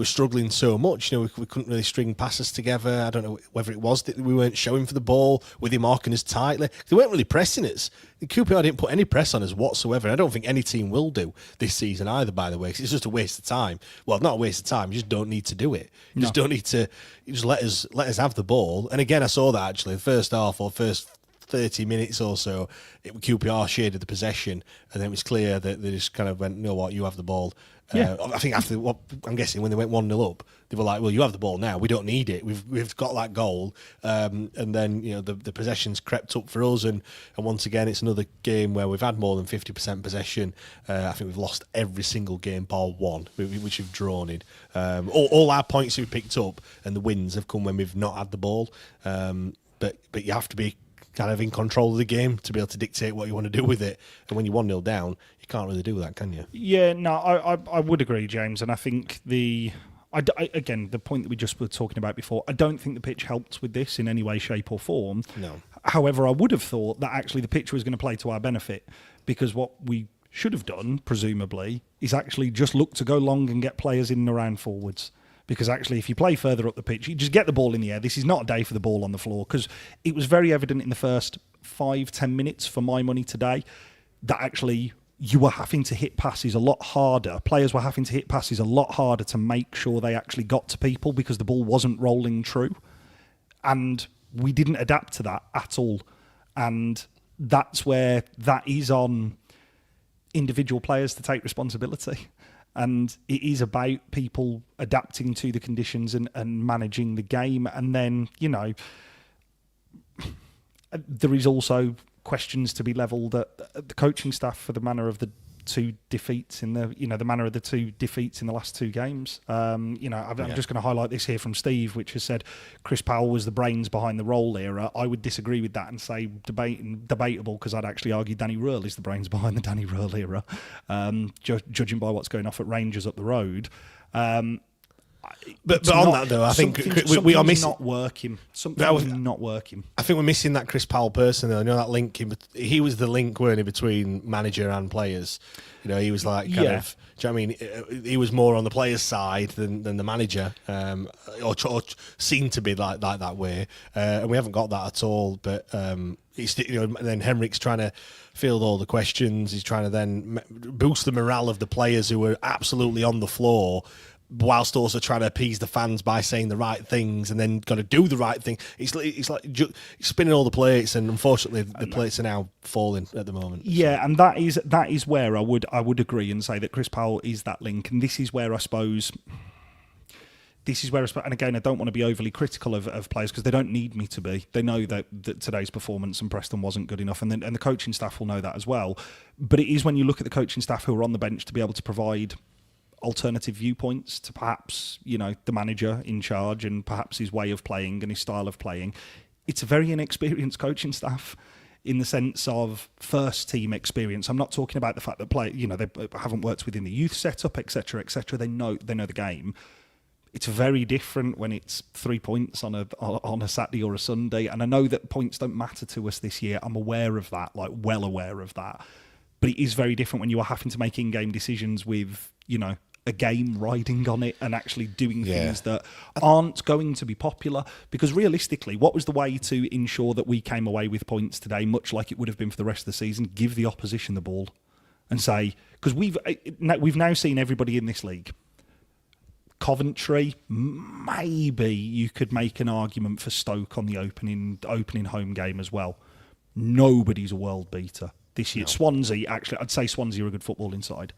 struggling so much. You know, we couldn't really string passes together. I don't know whether it was that we weren't showing for the ball with him marking us tightly. They weren't really pressing us. The QPR didn't put any press on us whatsoever. I don't think any team will do this season either, by the way, because it's just a waste of time. Well, not a waste of time. You just don't need to do it. You just don't need to. You just let us have the ball. And again, I saw that actually the first half or first 30 minutes or so, QPR shaded the possession, and then it was clear that they just kind of went, you know what, you have the ball. Yeah. I think after what I'm guessing when they went 1-0 up, they were like, well, you have the ball now. We don't need it. We've got that goal. And then, you know, the possessions crept up for us. And once again, it's another game where we've had more than 50% possession. I think we've lost every single game bar one, which we've drawn in. All our points we've picked up and the wins have come when we've not had the ball. But you have to be kind of in control of the game to be able to dictate what you want to do with it. And when you're 1-0 down, you can't really do that, can you? Yeah, no, I would agree, James. And I think again, the point that we just were talking about before, I don't think the pitch helped with this in any way, shape or form. No. However, I would have thought that actually the pitch was going to play to our benefit because what we should have done, presumably, is actually just look to go long and get players in and around forwards. Because actually, if you play further up the pitch, you just get the ball in the air. This is not a day for the ball on the floor because it was very evident in the first 5-10 minutes, for my money today, that actually you were having to hit passes a lot harder. Players were having to hit passes a lot harder to make sure they actually got to people because the ball wasn't rolling true. And we didn't adapt to that at all. And that's where that is on individual players to take responsibility. And it is about people adapting to the conditions and managing the game. And then, you know, there is also questions to be levelled at the coaching staff for the manner of the two defeats in the last two games. I'm just going to highlight this here from Steve, which has said Chris Powell was the brains behind the Roll era. I would disagree with that and say debatable, because I'd actually argue Danny Röhl is the brains behind the Danny Röhl era, judging by what's going off at Rangers up the road. But on that though, I think we are missing not working. Something's not working. I think we're missing that Chris Powell person. You know, that link. He was the link, weren't he, between manager and players? You know, he was like kind of. Do you know what I mean? He was more on the players' side than the manager, or seemed to be like that way. And we haven't got that at all. But it's, then Henrik's trying to field all the questions. He's trying to then boost the morale of the players who were absolutely on the floor, whilst also trying to appease the fans by saying the right things, and then got to do the right thing. It's like spinning all the plates, and unfortunately the plates are now falling at the moment. Yeah, and that is where I would agree and say that Chris Powell is that link, and this is where I suppose. And again, I don't want to be overly critical of players, because they don't need me to be. They know that today's performance and Preston wasn't good enough, and the coaching staff will know that as well. But it is when you look at the coaching staff who are on the bench to be able to provide alternative viewpoints to perhaps, the manager in charge and perhaps his way of playing and his style of playing. It's a very inexperienced coaching staff in the sense of first team experience. I'm not talking about the fact that they haven't worked within the youth setup, etc., etc. They know the game. It's very different when it's 3 points on a Saturday or a Sunday, and I know that points don't matter to us this year. I'm aware of that, well aware of that. But it is very different when you are having to make in-game decisions with, a game riding on it, and actually doing things that aren't going to be popular. Because realistically, what was the way to ensure that we came away with points today, much like it would have been for the rest of the season? Give the opposition the ball and say, because we've now seen everybody in this league. Coventry, maybe you could make an argument for Stoke on the opening home game as well. Nobody's a world beater this year. No. Swansea, actually, I'd say Swansea are a good footballing side.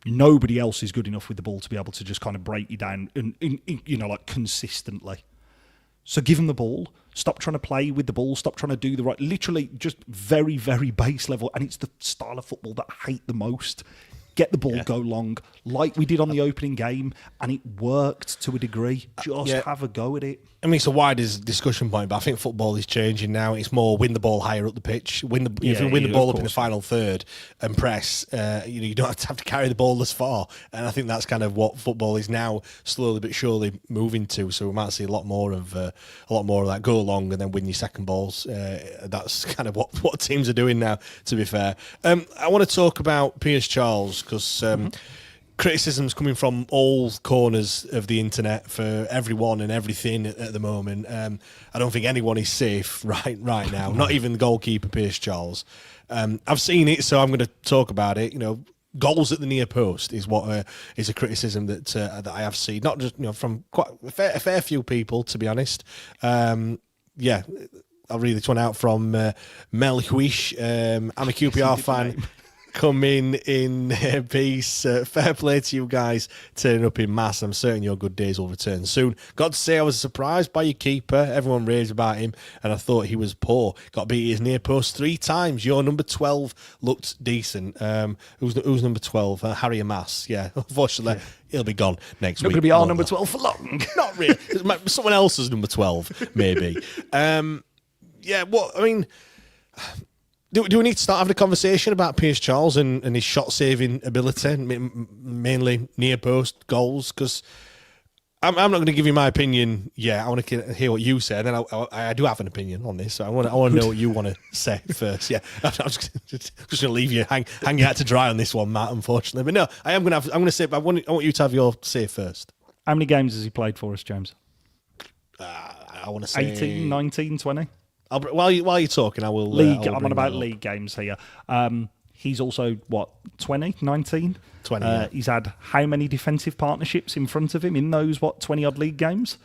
Nobody else is good enough with the ball to be able to just kind of break you down, consistently. So give them the ball. Stop trying to play with the ball. Stop trying to do the right. Literally, just very, very base level. And it's the style of football that I hate the most. Get the ball, go long, like we did on the opening game, and it worked to a degree. Just have a go at it. I mean, it's a wider discussion point, but I think football is changing now. It's more win the ball higher up the pitch. If you win the ball up in the final third and press, you don't have to carry the ball as far. And I think that's kind of what football is now, slowly but surely moving to. So we might see a lot more of that go long and then win your second balls. That's kind of what teams are doing now, to be fair. I want to talk about Piers Charles, because criticism's coming from all corners of the internet for everyone and everything at the moment. I don't think anyone is safe right now, not even the goalkeeper, Piers Charles. I've seen it, so I'm going to talk about it. Goals at the near post is what is a criticism that I have seen, not just from quite a fair few people, to be honest. I'll read this one out from Mel Huish. I'm a QPR fan. Come in peace. Fair play to you guys turning up in mass. I'm certain your good days will return soon. Got to say I was surprised by your keeper. Everyone raved about him and I thought he was poor. Got beat his near post 3 times. Your number 12 looked decent. Who's number 12? Harry Amass. Yeah, unfortunately, he'll be gone next week. Not going to be our number 12 for long. Not really. Someone else's number 12, maybe. Do we need to start having a conversation about Piers Charles and his shot-saving ability, mainly near-post goals? Because I'm not going to give you my opinion yet. I want to hear what you say. And then I do have an opinion on this, so I want to know what you want to say first. Yeah, I'm just going to leave you hang you out to dry on this one, Matt, unfortunately. But no, I'm going to say, but I want you to have your say first. How many games has he played for us, James? I want to say 18, 19, 20? While you're talking, I will. I'm on about league games here. He's also, 20, 19? 20, yeah. He's had how many defensive partnerships in front of him in those, 20-odd league games?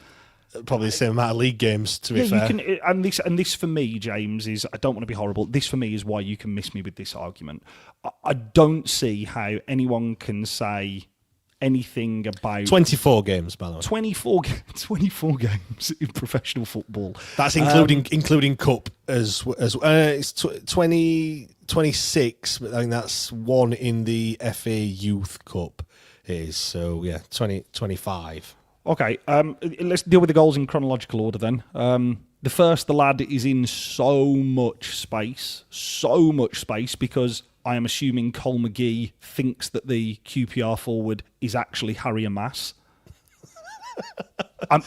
Probably the same amount of league games, to be fair. And this for me, James, is, I don't want to be horrible, this for me is why you can miss me with this argument. I don't see how anyone can say anything about 24 games, by the way. 24 games in professional football. That's including cup as it's 26, but I think that's one in the FA Youth Cup. Is so yeah, 25. Okay, let's deal with the goals in chronological order then. The first, the lad is in so much space because I am assuming Cole McGee thinks that the QPR forward is actually Harry Amass.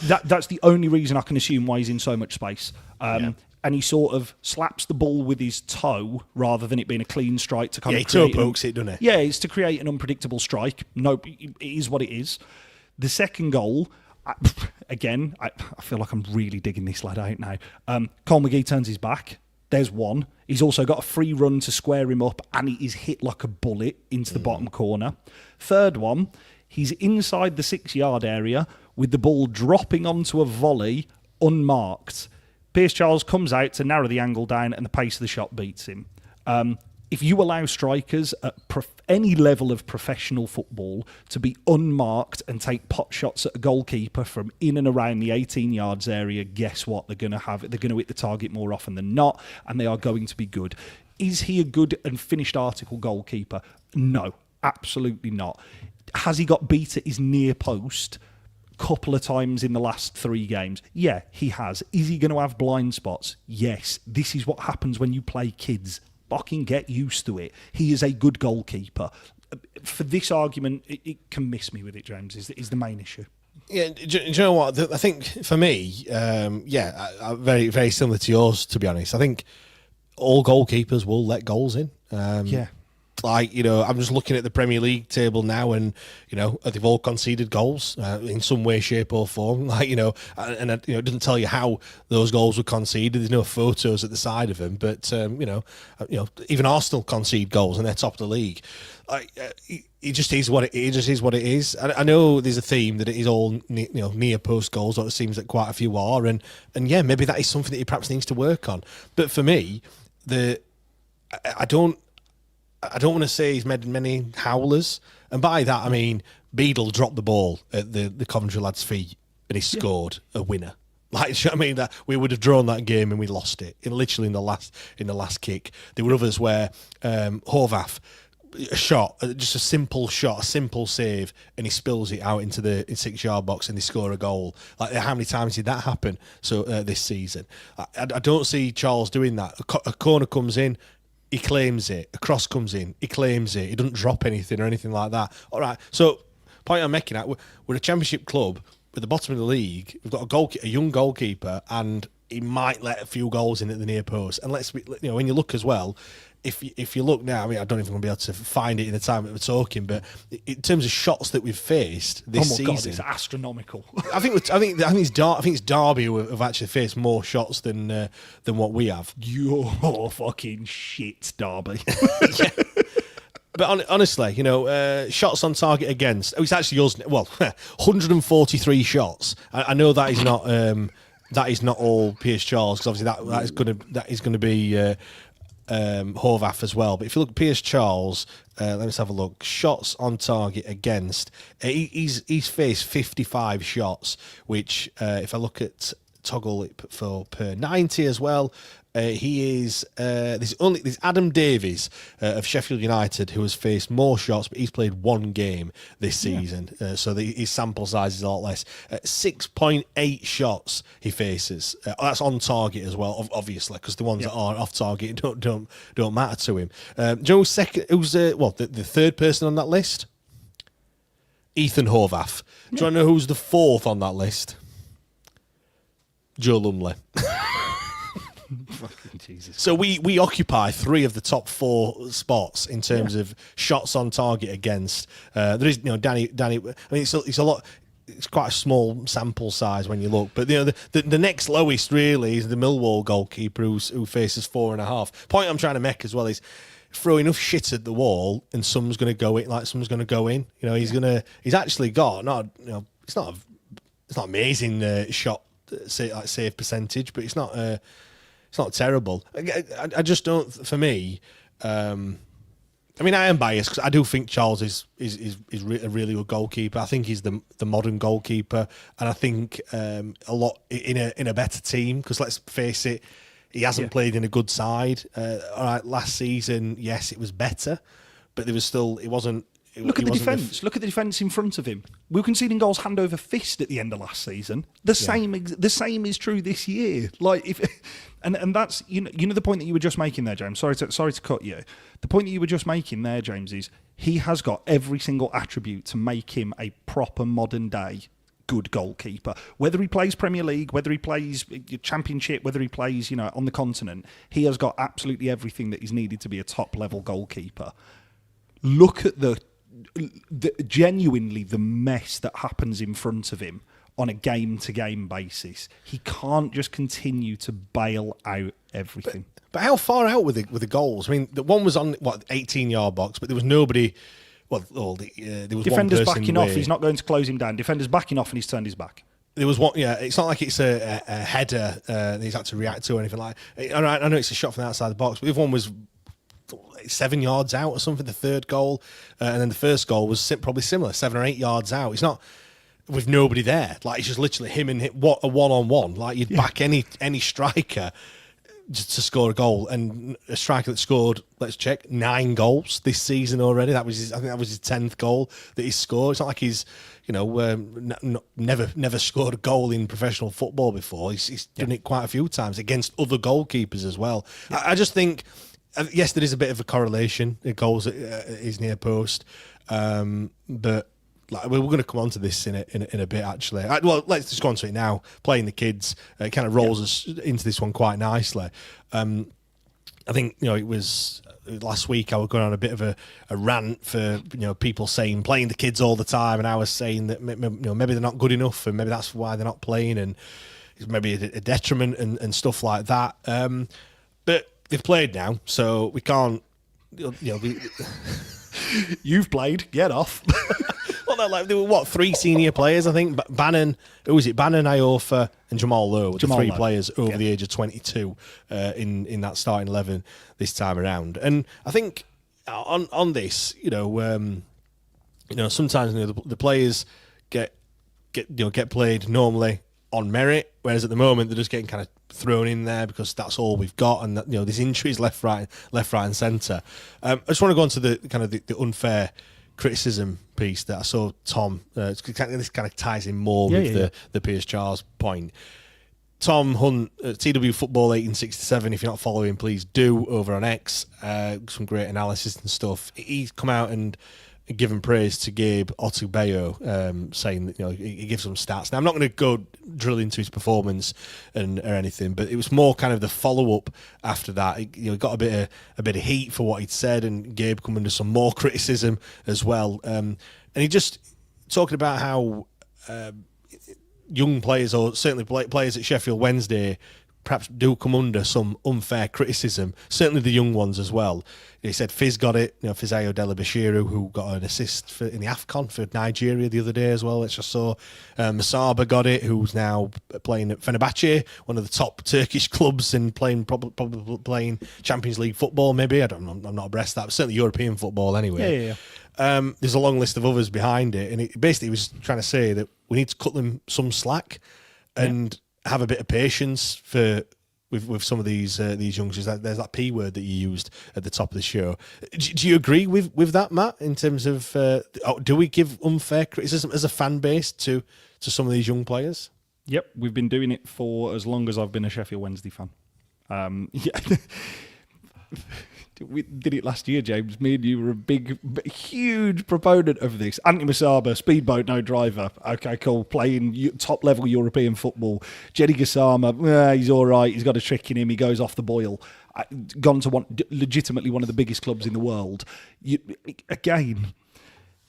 That's the only reason I can assume why he's in so much space. And he sort of slaps the ball with his toe rather than it being a clean strike to kind of toe pokes it, doesn't it? Yeah, it's to create an unpredictable strike. No, it is what it is. The second goal, again, I feel like I'm really digging this lad out now. Cole McGee turns his back. There's one. He's also got a free run to square him up, and he is hit like a bullet into the bottom corner. Third one, he's inside the 6-yard area with the ball dropping onto a volley unmarked. Pierce Charles comes out to narrow the angle down, and the pace of the shot beats him. If you allow strikers at any level of professional football to be unmarked and take pot shots at a goalkeeper from in and around the 18 yards area, guess what? They're going to hit the target more often than not, and they are going to be good. Is he a good and finished article goalkeeper? No, absolutely not. Has he got beat at his near post couple of times in the last 3 games? Yeah, he has. Is he going to have blind spots? Yes. This is what happens when you play kids. Fucking get used to it. He is a good goalkeeper. For this argument, it can miss me with it, James, is the main issue. Yeah, do you know what? I think for me, very, very similar to yours, to be honest. I think all goalkeepers will let goals in. Yeah. Like, I'm just looking at the Premier League table now, and they've all conceded goals in some way, shape, or form. Like, it doesn't tell you how those goals were conceded. There's no photos at the side of them, but even Arsenal concede goals, and they're top of the league. It just is what it is. I know there's a theme that it is all near post goals, or it seems that quite a few are, and yeah, maybe that is something that he perhaps needs to work on. But for me, I don't want to say he's made many howlers, and by that I mean Beadle dropped the ball at the Coventry lad's feet and he scored a winner. Like, I mean, that we would have drawn that game and we lost it literally in the last kick. There were others where Horvath, a shot, just a simple shot, a simple save, and he spills it out into the 6-yard box and they score a goal. Like, how many times did that happen? So this season, I don't see Charles doing that. A corner comes in, he claims it. A cross comes in, he claims it. He doesn't drop anything or anything like that. All right. So, point I'm making at, we're a Championship club at the bottom of the league. We've got a young goalkeeper, and he might let a few goals in at the near post. And when you look as well, if you look now, I mean, I don't even be able to find it in the time that we're talking, but in terms of shots that we've faced this season, God, it's astronomical. I think it's Derby who have actually faced more shots than what we have. You're fucking shit, Derby. Yeah. But honestly, shots on target against. It's actually yours. Well, 143 shots. I know that is not all Pierce Charles, because obviously that is going to be Horvath as well. But if you look at Pierce Charles, let's have a look. Shots on target against. He's faced 55 shots, which if I look at toggle it for per 90 as well. He is there's Adam Davies of Sheffield United who has faced more shots, but he's played one game this season, so his sample size is a lot less. 6.8 shots he faces. That's on target as well, obviously, because the ones that are off target don't matter to him. Do you know who's second? Who's the third person on that list? Ethan Horvath. Do you want to know who's the fourth on that list? Joe Lumley. Jesus. So we occupy 3 of the top 4 spots in terms of shots on target against. There is, Danny. I mean, it's a lot. It's quite a small sample size when you look, but the next lowest really is the Millwall goalkeeper who faces 4.5. Point I'm trying to make as well is throw enough shit at the wall and someone's going to go in. Like someone's going to go in. He's actually got it's not amazing shot save percentage, but it's not terrible. I just don't. For me, I mean, I am biased because I do think Charles is a really good goalkeeper. I think he's the modern goalkeeper, and I think a lot in a better team. Because let's face it, he hasn't played in a good side. All right, last season, yes, it was better, but there was still it wasn't. Look at the defence. Look at the defence in front of him. We were conceding goals hand over fist at the end of last season. The same is true this year. And that's you know the point that you were just making there, James. Sorry to cut you. The point that you were just making there, James, is he has got every single attribute to make him a proper modern day good goalkeeper. Whether he plays Premier League, whether he plays Championship, whether he plays on the continent, he has got absolutely everything that is needed to be a top level goalkeeper. Look at genuinely the mess that happens in front of him on a game-to-game basis. He can't just continue to bail out everything. But how far out were the goals? I mean, the one was on 18-yard box, but there was nobody. Well, there was defenders one person backing off. He's not going to close him down. Defenders backing off, and he's turned his back. There was one. Yeah, it's not like it's a header that he's had to react to or anything like. I know it's a shot from the outside the box, but the other one was 7 yards out or something, the third goal, and then the first goal was probably similar, 7 or 8 yards out. It's not with nobody there, like it's just literally him and what a one-on-one. Like you'd back any striker just to score a goal, and a striker that scored, let's check, 9 goals this season already. I think that was his 10th goal that he scored. It's not like he's never scored a goal in professional football before. He's done it quite a few times against other goalkeepers as well. I just think. Yes, there is a bit of a correlation. It goals at his near post, but we're going to come on to this in a bit. Actually, let's just go on to it now. Playing the kids kind of rolls us into this one quite nicely. I think it was last week I was going on a bit of a rant for people saying playing the kids all the time, and I was saying that maybe they're not good enough, and maybe that's why they're not playing, and it's maybe a detriment and stuff like that. But they've played now, so we can't. You've played. Get off. Well, there were 3 senior players, I think. Bannon, who was it? Bannon, Iorfa, and Jamal Lowe were the 3 players over the age of 22 in that starting 11 this time around. And I think on this, sometimes the players get played normally on merit, whereas at the moment they're just getting kind of thrown in there because that's all we've got, and that, there's injuries left, right, and centre. I just want to go on to the unfair criticism piece that I saw Tom. This kind of ties in more with the Piers Charles point. Tom Hunt, TW Football 1867. If you're not following, please do, over on X. Some great analysis and stuff. He's come out and given praise to Gabe Otubeyo, saying that he gives some stats. Now I'm not going to go drill into his performance or anything, but it was more kind of the follow up after that. He got a bit of heat for what he'd said, and Gabe come under some more criticism as well. And he just talking about how young players, or certainly players at Sheffield Wednesday, perhaps do come under some unfair criticism, certainly the young ones as well. He said Fizz got it, Fisayo Delabashiru, who got an assist in the AFCON for Nigeria the other day as well, which I saw. Masaba got it, who's now playing at Fenerbahce, one of the top Turkish clubs, and probably playing Champions League football, maybe. I'm not abreast of that, but certainly European football anyway. Yeah. There's a long list of others behind it, and it basically was trying to say that we need to cut them some slack and have a bit of patience with some of these youngsters. There's that P word that you used at the top of the show. Do you agree with that, Matt? In terms of do we give unfair criticism as a fan base to some of these young players? Yep, we've been doing it for as long as I've been a Sheffield Wednesday fan. We did it last year, James. Me and you were a huge proponent of this. Anthony Masaba, speedboat, no driver. Okay, cool. Playing top-level European football. Jenny Gassama, he's all right. He's got a trick in him. He goes off the boil. Gone to legitimately one of the biggest clubs in the world. Again,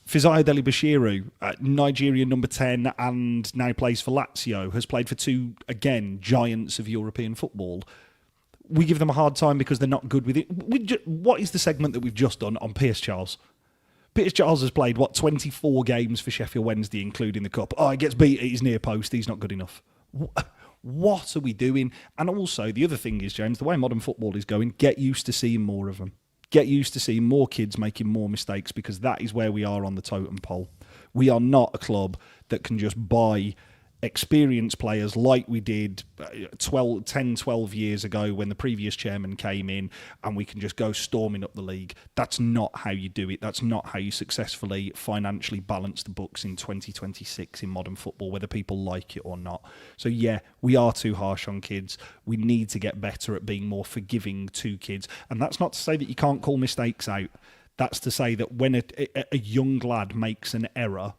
Fisayo Delabashiru, Nigerian number 10, and now plays for Lazio, has played for 2, again, giants of European football. We give them a hard time because they're not good with it. What is the segment that we've just done on Piers Charles? Piers Charles has played, 24 games for Sheffield Wednesday, including the Cup. He gets beat at his near post. He's not good enough. What are we doing? And also, the other thing is, James, the way modern football is going, get used to seeing more of them. get used to seeing more kids making more mistakes, because that is where we are on the totem pole. We are not a club that can just buy experienced players like we did 10, 12 years ago when the previous chairman came in, and we can just go storming up the league. That's not how you do it. That's not how you successfully financially balance the books in 2026 in modern football, whether people like it or not. So yeah, we are too harsh on kids. We need to get better at being more forgiving to kids. And that's not to say that you can't call mistakes out. That's to say that when a young lad makes an error,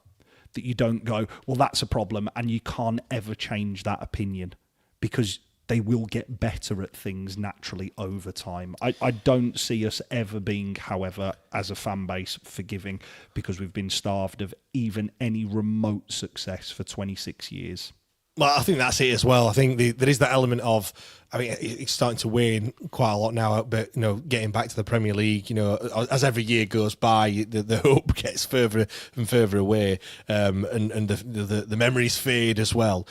that you don't go, well, that's a problem, and you can't ever change that opinion, because they will get better at things naturally over time. I don't see us ever being, however, as a fan base, forgiving, because we've been starved of even any remote success for 26 years. Well, I think that's it as well. I think there is that element of, I mean, it's starting to wane quite a lot now, but, getting back to the Premier League, as every year goes by, the hope gets further and further away, and the memories fade as well.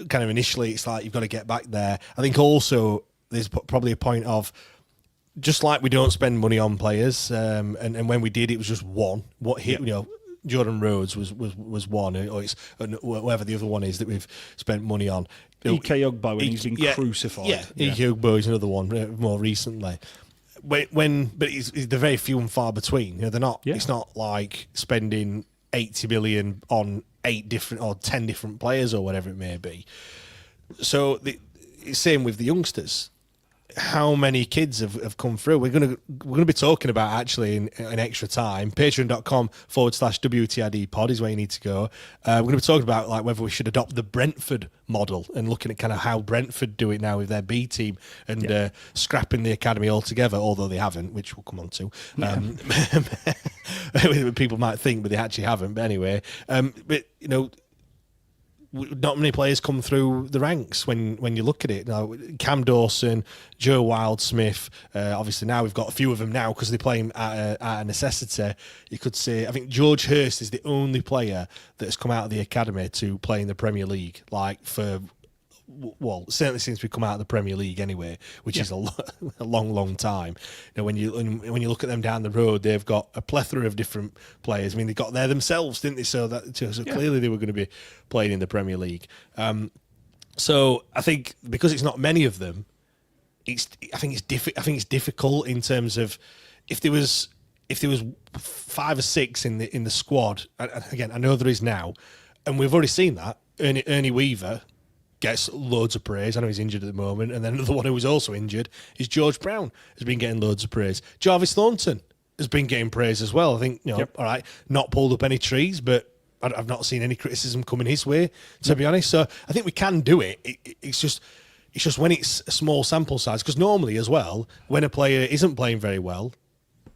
Kind of initially, it's like you've got to get back there. I think also there's probably a point of, just like we don't spend money on players, and when we did, it was just one. Jordan Rhodes was one, or it's whatever the other one is that we've spent money on. Ike Ugbo, and he's been crucified. Yeah, Ike Ugbo is another one more recently. But it's they're very few and far between. They're not. Yeah. It's not like spending 80 million on 8 different or 10 different players or whatever it may be. So it's same with the youngsters. How many kids have come through? We're gonna be talking about, actually, in extra time. Patreon.com/WTID pod is where you need to go. We're going to be talking about like whether we should adopt the Brentford model and looking at kind of how Brentford do it now with their B team and scrapping the academy altogether, although they haven't, which we'll come on to. People might think, but they actually haven't. But anyway, not many players come through the ranks when you look at it. Now, Cam Dawson, Joe Wildsmith, obviously now we've got a few of them now because they're playing at a necessity. You could say, I think George Hurst is the only player that has come out of the academy to play in the Premier League, certainly since we come out of the Premier League anyway, which is a long time. When you look at them down the road, they've got a plethora of different players. I mean, they got there themselves, didn't they? So clearly they were going to be playing in the Premier League. So I think because it's not many of them, I think it's difficult in terms of if there was 5 or 6 in the squad. Again, I know there is now, and we've already seen that Ernie Weaver gets loads of praise. I know he's injured at the moment. And then another one who was also injured is George Brown, has been getting loads of praise. Jarvis Thornton has been getting praise as well. I think, all right, not pulled up any trees, but I've not seen any criticism coming his way, to be honest. So I think we can do it. It's just when it's a small sample size, because normally as well, when a player isn't playing very well,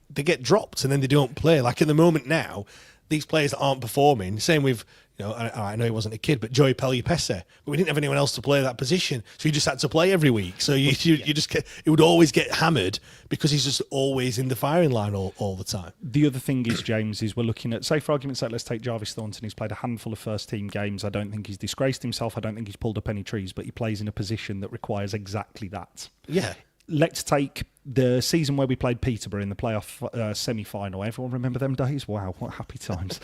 they get dropped and then they don't play. Like in the moment now, these players that aren't performing, same with, I know he wasn't a kid, but Joey Pellier-Pesse, but we didn't have anyone else to play that position, so you just had to play every week. So you just he would always get hammered because he's just always in the firing line all the time. The other thing is, James, is we're looking at, say for argument's sake, let's take Jarvis Thornton. He's played a handful of first team games. I don't think he's disgraced himself. I don't think he's pulled up any trees, but he plays in a position that requires exactly that. Yeah. Let's take the season where we played Peterborough in the playoff semi-final. Everyone remember them days? Wow, what happy times.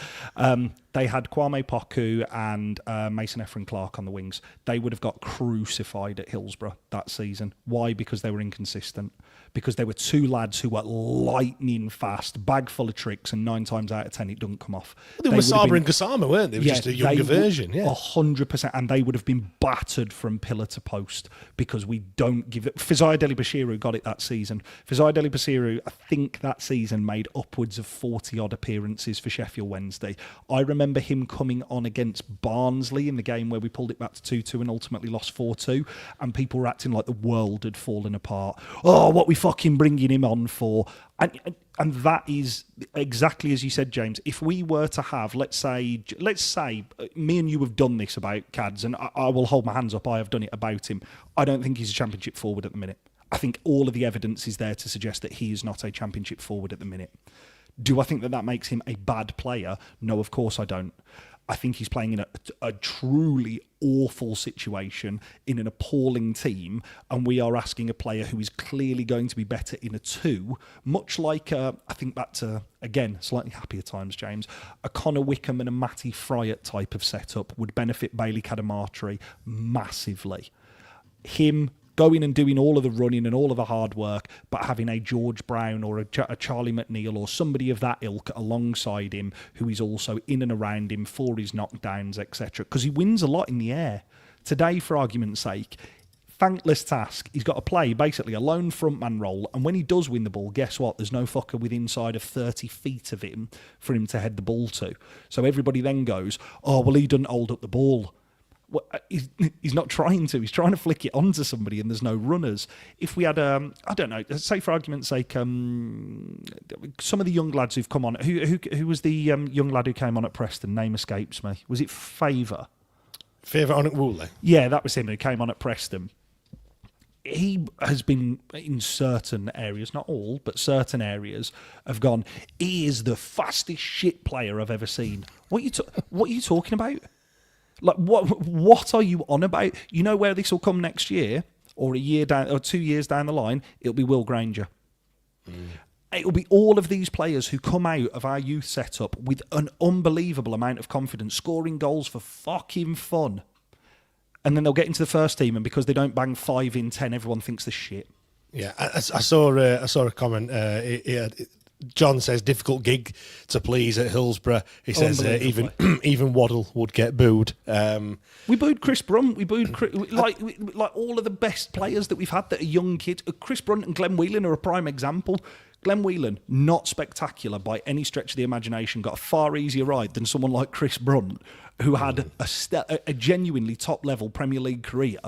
They had Kwame Poku and Mason Ephron-Clark on the wings. They would have got crucified at Hillsborough that season. Why? Because they were inconsistent. Because they were 2 lads who were lightning fast, bag full of tricks, and 9 times out of 10 it doesn't come off. Well, they were Saba and Gassama, weren't they? It was just a younger version. 100%, and they would have been battered from pillar to post because we don't give it. Fizaya Deli-Bashiru got it that season. Fizaya Deli-Bashiru, I think that season, made upwards of 40-odd appearances for Sheffield Wednesday. I remember him coming on against Barnsley in the game where we pulled it back to 2-2 and ultimately lost 4-2, and people were acting like the world had fallen apart. Oh, what we fucking bringing him on for? And that is exactly as you said, James. If we were to have, let's say, me and you have done this about Cads, and I will hold my hands up, I have done it about him. I don't think he's a championship forward at the minute. I think all of the evidence is there to suggest that he is not a championship forward at the minute. Do I think that makes him a bad player? No, of course I don't. I think he's playing in a truly awful situation in an appalling team, and we are asking a player who is clearly going to be better in a 2, much like, I think back to, again, slightly happier times, James, a Connor Wickham and a Matty Fryatt type of setup would benefit Bailey Cadamarteri massively. Him going and doing all of the running and all of the hard work, but having a George Brown or a Charlie McNeil or somebody of that ilk alongside him who is also in and around him for his knockdowns, etc. Because he wins a lot in the air. Today, for argument's sake, thankless task. He's got to play basically a lone frontman role, and when he does win the ball, guess what? There's no fucker within inside of 30 feet of him for him to head the ball to. So everybody then goes, oh, well, he doesn't hold up the ball. Well, he's not trying to. He's trying to flick it onto somebody, and there's no runners. If we had, I don't know, say for argument's sake, some of the young lads who've come on. Who was the young lad who came on at Preston? Name escapes me. Was it Favour? Favour Onwuole? Yeah, that was him who came on at Preston. He has been in certain areas, not all, but certain areas, have gone, he is the fastest shit player I've ever seen. What are you talking about? Like, what are you on about? You know where this will come next year, or a year down, or 2 years down the line? It'll be Will Granger. It'll be all of these players who come out of our youth setup with an unbelievable amount of confidence, scoring goals for fucking fun. And then they'll get into the first team, and because they don't bang 5 in 10, everyone thinks they're shit. Yeah, I saw a comment. John says difficult gig to please at Hillsborough. He says even Waddle would get booed. We booed Chris Brunt. We booed like all of the best players that we've had that are young kids. Chris Brunt and Glenn Whelan are a prime example. Glenn Whelan, not spectacular by any stretch of the imagination, got a far easier ride than someone like Chris Brunt, who had a genuinely top-level Premier League career,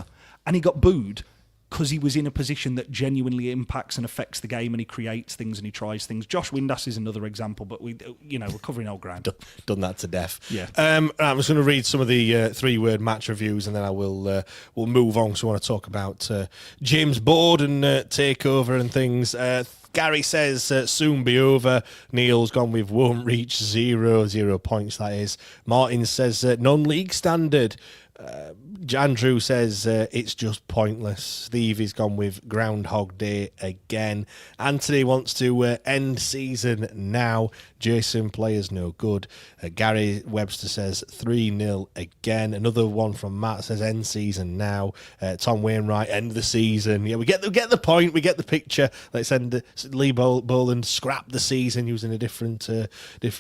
and he got booed because he was in a position that genuinely impacts and affects the game, and he creates things and he tries things. Josh Windass is another example, but we're covering old ground. Done that to death. Yeah. I'm just going to read some of the 3-word match reviews, and then I will we'll move on. So I want to talk about James Board and Takeover and things. Gary says soon be over. Neil's gone with won't reach 0 points, that is. Martin says non-league standard. Andrew says it's just pointless. Steve is gone with Groundhog Day again. Anthony wants to end season now. Jason, players no good. Gary Webster says 3-0 again. Another one from Matt says end season now. Tom Wainwright, end the season. Yeah, we get the point. We get the picture. Let's end Lee Boland scrap the season using a different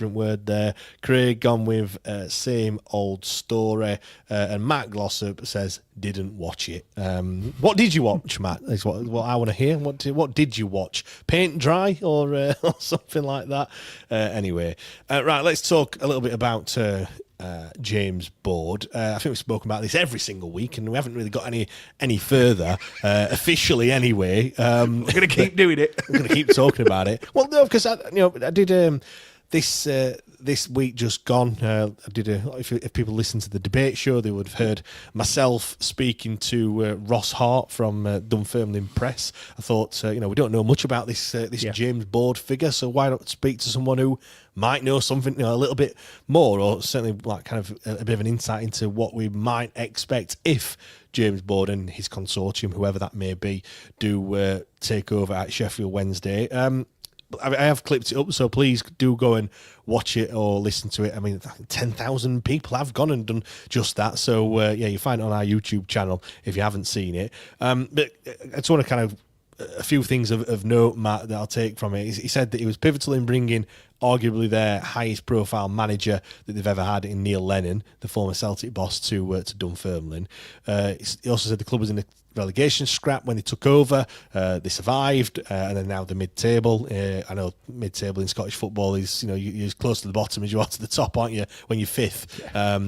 word there. Craig gone with same old story. And Matt Glossop says didn't watch it. What did you watch, Matt? Is what I want to hear. What did you watch? Paint dry or something like that? Anyway, right. Let's talk a little bit about James Board. I think we've spoken about this every single week, and we haven't really got any further officially. Anyway, we're going to keep doing it. We're going to keep talking about it. Well, no, because I did this week just gone. I did if people listen to the debate show, they would have heard myself speaking to Ross Hart from Dunfermline Press. I thought, we don't know much about this James Board figure, so why not speak to someone who might know something, a little bit more, or certainly like kind of a bit of an insight into what we might expect if James Board and his consortium, whoever that may be, do take over at Sheffield Wednesday. I have clipped it up, so please do go and watch it or listen to it. I mean, 10,000 people have gone and done just that. So, you find it on our YouTube channel if you haven't seen it. But I just want to kind of, a few things of note, Matt, that I'll take from it. He said that he was pivotal in bringing arguably their highest profile manager that they've ever had in Neil Lennon, the former Celtic boss, to Dunfermline. He also said the club was in a relegation scrap when they took over. They survived, and then now the mid-table. I know mid-table in Scottish football is, you're as close to the bottom as you are to the top, aren't you, when you're fifth? Yeah.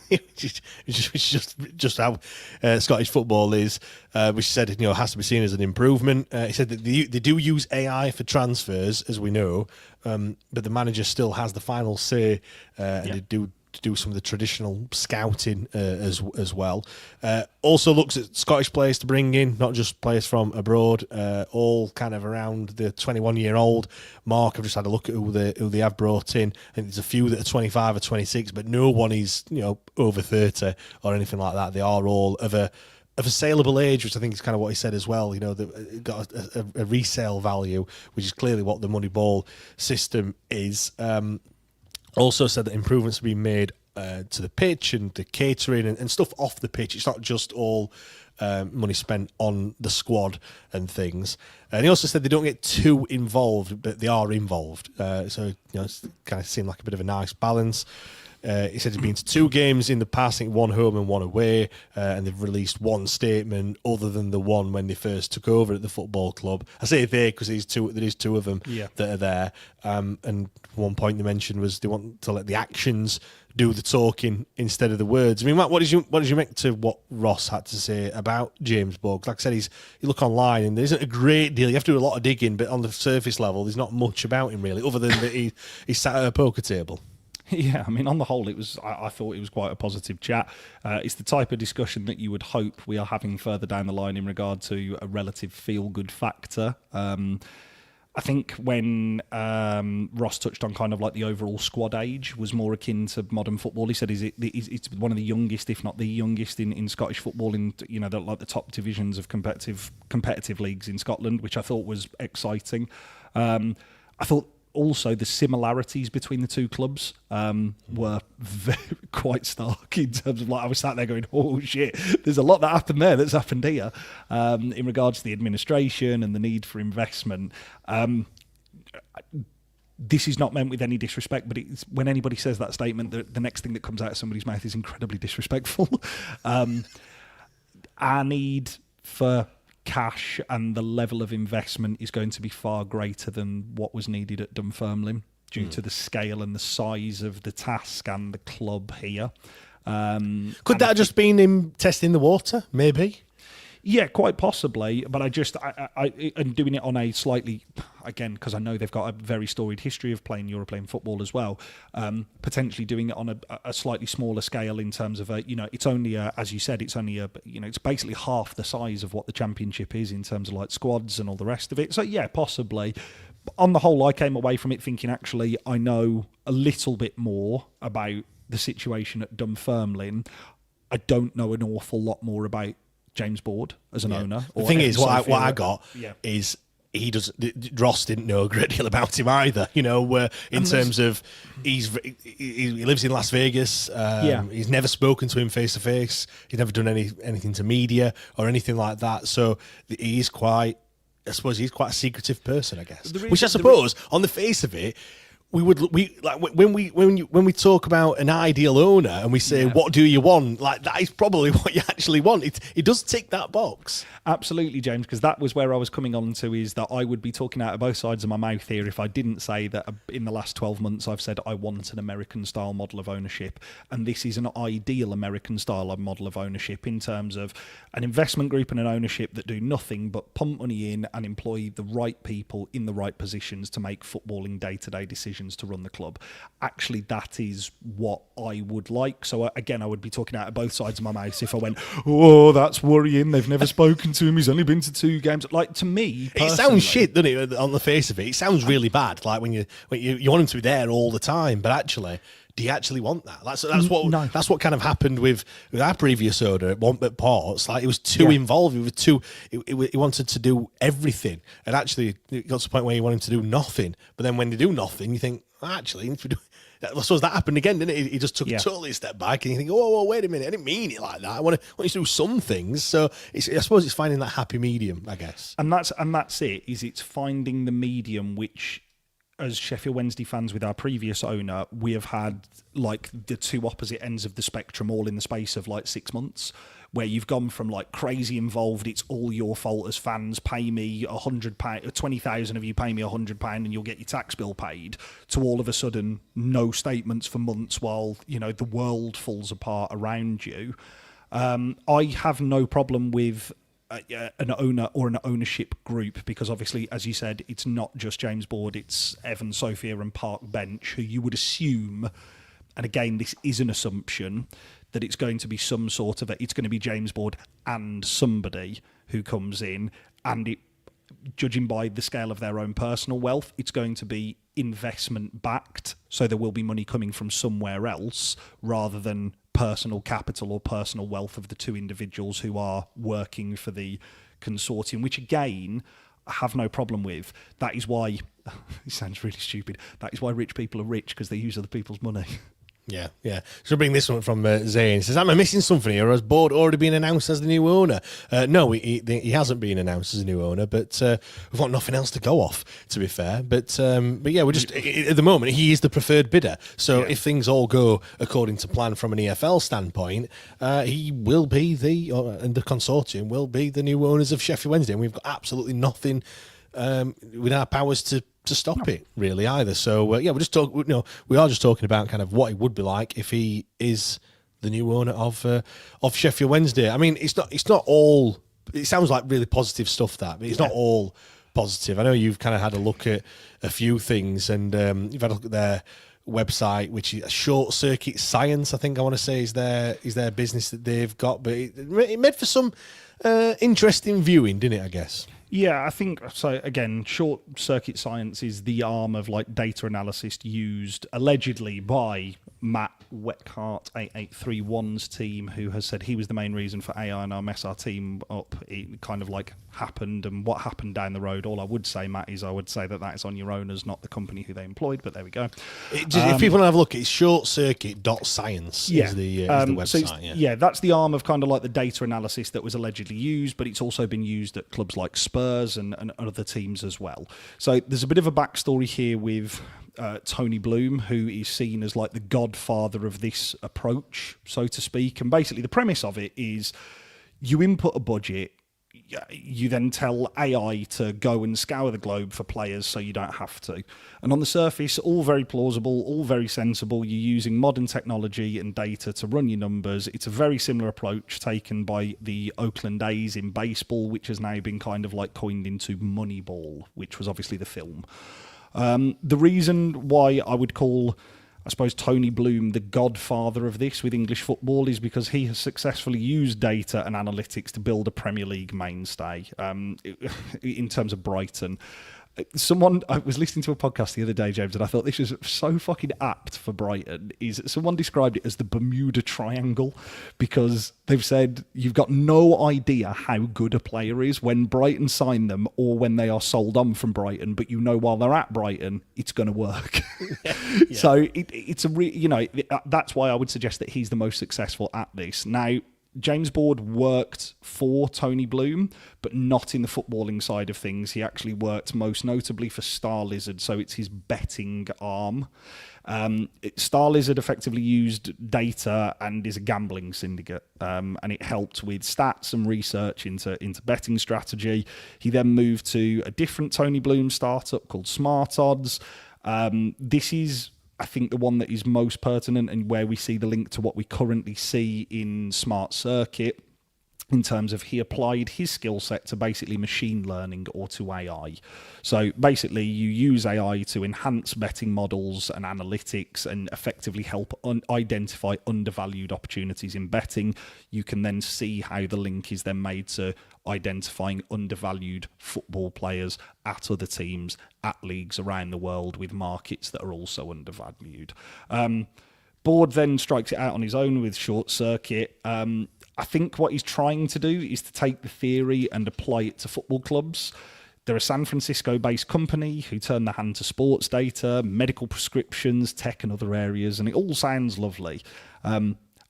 Which is just how Scottish football is, which he said, has to be seen as an improvement. He said that they do use AI for transfers, as we know, but the manager still has the final say, and they do to do some of the traditional scouting as well. Also looks at Scottish players to bring in, not just players from abroad, all kind of around the 21-year-old mark. I've just had a look at who they have brought in. I think there's a few that are 25 or 26, but no one is over 30 or anything like that. They are all of a saleable age, which I think is kind of what he said as well. They've got a resale value, which is clearly what the Moneyball system is. Also said that improvements have been made to the pitch and the catering and stuff off the pitch. It's not just all money spent on the squad and things. And he also said they don't get too involved, but they are involved. So it's kind of seemed like a bit of a nice balance. He said he's been to 2 games in the past, I think 1 home and 1 away, and they've released 1 statement other than the one when they first took over at the football club. I say they because there is 2 of them that are there. And one point they mentioned was they want to let the actions do the talking instead of the words. I mean, Matt, what did you make to what Ross had to say about James Bourke? Like I said, you look online and there isn't a great deal. You have to do a lot of digging, but on the surface level, there's not much about him really, other than that he sat at a poker table. Yeah, I mean, on the whole, I thought it was quite a positive chat. It's the type of discussion that you would hope we are having further down the line in regard to a relative feel-good factor. I think when Ross touched on kind of like the overall squad age was more akin to modern football. He said it's one of the youngest, if not the youngest, in Scottish football in the top divisions of competitive leagues in Scotland, which I thought was exciting. I thought also the similarities between the 2 clubs were quite stark in terms of, like, I was sat there going, oh shit, there's a lot that happened there that's happened here in regards to the administration and the need for investment. This is not meant with any disrespect, but it's, when anybody says that statement, the next thing that comes out of somebody's mouth is incredibly disrespectful. Our need for cash and the level of investment is going to be far greater than what was needed at Dunfermline due to the scale and the size of the task and the club here. Could that have just been him testing the water, maybe? Yeah, quite possibly, but I and doing it on a slightly, again, because I know they've got a very storied history of playing European football as well, potentially doing it on a slightly smaller scale in terms of, it's only, as you said, it's basically half the size of what the Championship is in terms of like squads and all the rest of it. So yeah, possibly. On the whole, I came away from it thinking, actually, I know a little bit more about the situation at Dunfermline. I don't know an awful lot more about James Board as an owner. The thing is, what I got is Ross didn't know a great deal about him either. In terms of he lives in Las Vegas. He's never spoken to him face to face. He's never done anything to media or anything like that. So he's quite a secretive person, I guess. Which I suppose, on the face of it, when we talk about an ideal owner and we say, what do you want? Like, that is probably what you actually want. It does tick that box. Absolutely, James, because that was where I was coming on to, is that I would be talking out of both sides of my mouth here if I didn't say that in the last 12 months I've said I want an American-style model of ownership, and this is an ideal American-style model of ownership in terms of an investment group and an ownership that do nothing but pump money in and employ the right people in the right positions to make footballing day-to-day decisions to run the club. Actually, that is what I would like. So again, I would be talking out of both sides of my mouth if I went, oh, that's worrying, they've never spoken to him, he's only been to 2 games. Like, to me personally, it sounds shit, doesn't it, on the face of it? It sounds really bad, like when you want him to be there all the time, but actually, do you actually want that? That's what kind of happened with our previous owner at Ports. Like, he was too involved. He wanted to do everything, and actually it got to the point where he wanted to do nothing. But then when they do nothing, you think, actually, I suppose that happened again, didn't it? He just took totally a step back, and you think, oh, wait a minute, I didn't mean it like that. I want you to do some things. So I suppose it's finding that happy medium, I guess. And that's it. It's finding the medium which, as Sheffield Wednesday fans with our previous owner, we have had like the 2 opposite ends of the spectrum all in the space of like 6 months, where you've gone from like crazy involved, it's all your fault as fans, pay me £100, 20,000 of you pay me £100 and you'll get your tax bill paid, to all of a sudden no statements for months while the world falls apart around you. I have no problem with an owner or an ownership group, because obviously, as you said, it's not just James Board, it's Evan, Sophia and Park Bench, who you would assume and again, this is an assumption, that it's going to be some sort of it's going to be James Board and somebody who comes in, and it, judging by the scale of their own personal wealth, it's going to be investment backed, so there will be money coming from somewhere else rather than personal capital or personal wealth of the two individuals who are working for the consortium, which again I have no problem with. That is why it sounds really stupid, that is why rich people are rich, because they use other people's money. Yeah. So bring this one from Zayn. He says, am I missing something here? Or has Board already been announced as the new owner? No, he hasn't been announced as a new owner, but we've got nothing else to go off, to be fair. But yeah, we're just, at the moment, he is the preferred bidder. So if things all go according to plan from an EFL standpoint, he will be and the consortium will be the new owners of Sheffield Wednesday. And we've got absolutely nothing with our powers to stop it, really, either. So we're just we are just talking about kind of what it would be like if he is the new owner of Sheffield Wednesday. I mean, it's not all. It sounds like really positive stuff, that, but it's not all positive. I know you've kind of had a look at a few things, and you've had a look at their website, which is Short Circuit Science, I think I want to say is their business that they've got, but it made for some interesting viewing, didn't it, I guess? Yeah, I think so. Again, Short Circuit Science is the arm of like data analysis used allegedly by Matt Weckhart 8831's team, who has said he was the main reason for AI and our mess our team up. It kind of like happened, and what happened down the road. All I would say, Matt, is I would say that is on your owners, not the company who they employed. But there we go. If people want to have a look, it's shortcircuit.science is the website. So that's the arm of kind of like the data analysis that was allegedly used, but it's also been used at clubs like Spurs and other teams as well. So there's a bit of a backstory here with Tony Bloom, who is seen as like the godfather of this approach, so to speak. And basically the premise of it is you input a budget, you then tell AI to go and scour the globe for players so you don't have to. And on the surface, all very plausible, all very sensible. You're using modern technology and data to run your numbers. It's a very similar approach taken by the Oakland A's in baseball, which has now been kind of like coined into Moneyball, which was obviously the film. The reason why I would call, I suppose, Tony Bloom the godfather of this with English football is because he has successfully used data and analytics to build a Premier League mainstay in terms of Brighton. I was listening to a podcast the other day, James, and I thought this was so fucking apt for Brighton. Someone described it as the Bermuda Triangle, because they've said you've got no idea how good a player is when Brighton sign them or when they are sold on from Brighton, but you know while they're at Brighton it's going to work. Yeah. So it's that's why I would suggest that he's the most successful at this. Now, James Board worked for Tony Bloom, but not in the footballing side of things. He actually worked most notably for Star Lizard, so it's his betting arm. Star Lizard effectively used data and is a gambling syndicate, and it helped with stats and research into betting strategy. He then moved to a different Tony Bloom startup called Smart Odds. This is, I think, the one that is most pertinent and where we see the link to what we currently see in Smart Circuit, in terms of he applied his skill set to basically machine learning or to AI. So basically you use AI to enhance betting models and analytics and effectively help identify undervalued opportunities in betting. You can then see how the link is then made to identifying undervalued football players at other teams, at leagues around the world with markets that are also undervalued. Board then strikes it out on his own with Short Circuit. I think what he's trying to do is to take the theory and apply it to football clubs. They're a San Francisco-based company who turn their hand to sports data, medical prescriptions, tech and other areas, and it all sounds lovely.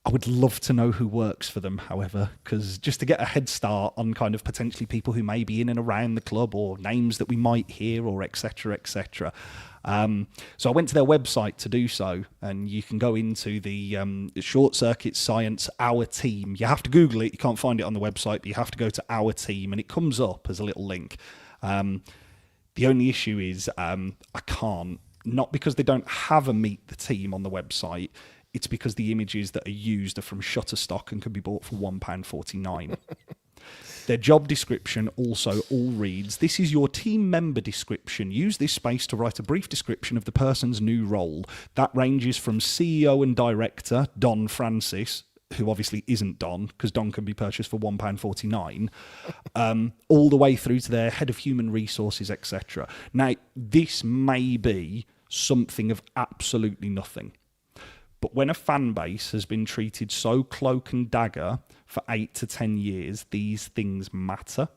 I would love to know who works for them, however, because just to get a head start on kind of potentially people who may be in and around the club or names that we might hear or et cetera, et cetera. So I went to their website to do so, and you can go into the Short Circuit Science Our Team. You have to Google it. You can't find it on the website, but you have to go to Our Team, and it comes up as a little link. The only issue is I can't, not because they don't have a Meet the Team on the website. It's because the images that are used are from Shutterstock and can be bought for £1.49. Their job description also all reads, "This is your team member description. Use this space to write a brief description of the person's new role." That ranges from CEO and director, Don Francis, who obviously isn't Don, because Don can be purchased for £1.49, all the way through to their head of human resources, etc. Now, this may be something of absolutely nothing. But when a fan base has been treated so cloak and dagger for 8 to 10 years, these things matter.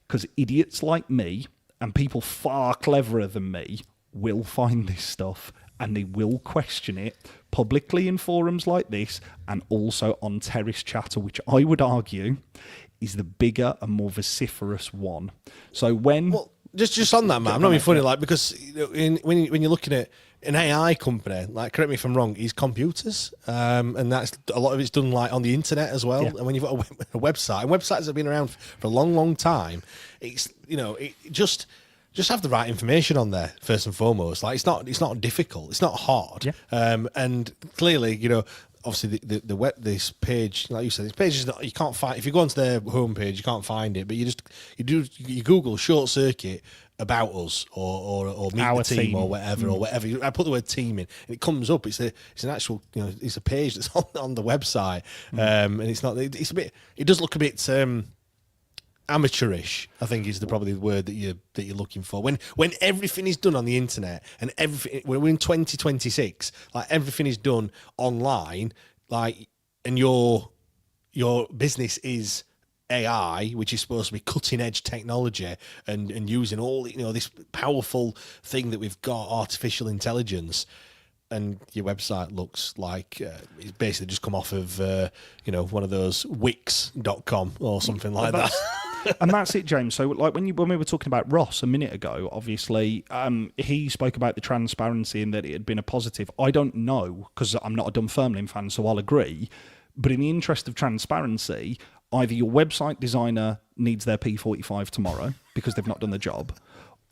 Because idiots like me, and people far cleverer than me, will find this stuff and they will question it publicly in forums like this and also on Terrace Chatter, which I would argue is the bigger and more vociferous one. So when... Well, just on that, man, I'm not being funny, like, because when you're looking at an AI company, like, correct me if I'm wrong, is computers, and that's a lot of it's done like on the internet as well. And when you've got a website, and websites have been around for a long time, it's just have the right information on there first and foremost. Like, it's not difficult, it's not hard, and clearly, obviously the web, this page, like you said, this page is not, you can't find, if you go onto their homepage, you can't find it, but you Google short circuit about us or meet our the team or whatever. I put the word team in and it comes up. It's an actual, it's a page that's on the website, and it's not. It's a bit. It does look a bit amateurish, I think, is probably the word that you're looking for. When everything is done on the internet and everything, when we're in 2026, like, everything is done online, like, and your business is AI, which is supposed to be cutting edge technology and using all this powerful thing that we've got, artificial intelligence, and your website looks like it's basically just come off of one of those Wix.com or something like that. And that's it, James. So, like, when we were talking about Ross a minute ago, obviously, he spoke about the transparency and that it had been a positive. I don't know, because I'm not a Dunfermline fan, so I'll agree. But in the interest of transparency, either your website designer needs their P45 tomorrow because they've not done the job,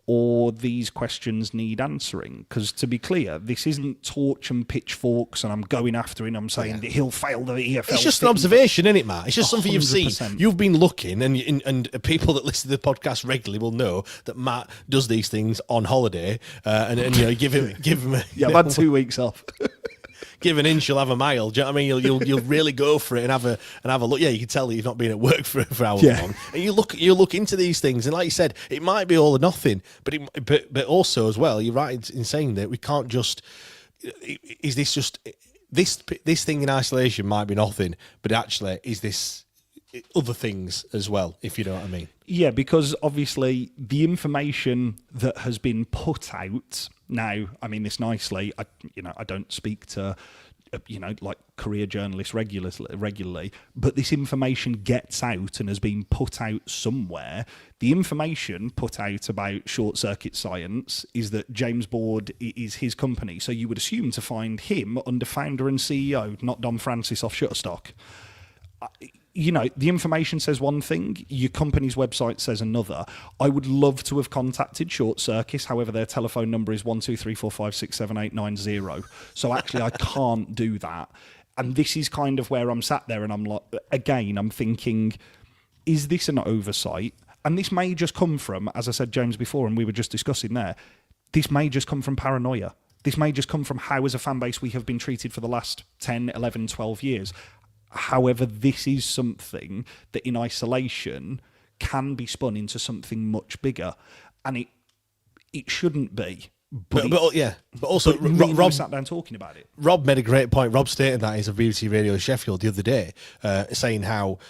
or these questions need answering. Because, to be clear, this isn't torch and pitchforks and I'm going after him, I'm saying that he'll fail the EFL. It's just an observation, isn't it, Matt? It's just something you've seen. 100%. You've been looking, and people that listen to the podcast regularly will know that Matt does these things on holiday, and give him Yeah, I've had 2 weeks off. Give an inch, you'll have a mile. Do you know what I mean? You'll really go for it and have a look. Yeah, you can tell that you've not been at work for hours long. And you look into these things, and like you said, it might be all or nothing. But also as well, you're right in saying that we can't just. Is this just this thing in isolation might be nothing, but actually is this other things as well, if you know what I mean? Yeah, because obviously the information that has been put out now, I mean this nicely, I don't speak to like career journalists regularly, but this information gets out and has been put out somewhere. The information put out about short circuit science is that James Board is his company, so you would assume to find him under founder and CEO, not Don Francis off Shutterstock. The information says one thing, your company's website says another. I would love to have contacted Short Circuit, however, their telephone number is 12345678990. So actually, I can't do that. And this is kind of where I'm sat there, and I'm like, again, I'm thinking, is this an oversight? And this may just come from, as I said, James, before, and we were just discussing there, this may just come from paranoia. This may just come from how, as a fan base, we have been treated for the last 10, 11, 12 years. However, this is something that in isolation can be spun into something much bigger, and it shouldn't be. But also Rob sat down talking about it. Rob made a great point. Rob stated that he's a BBC Radio Sheffield the other day, saying how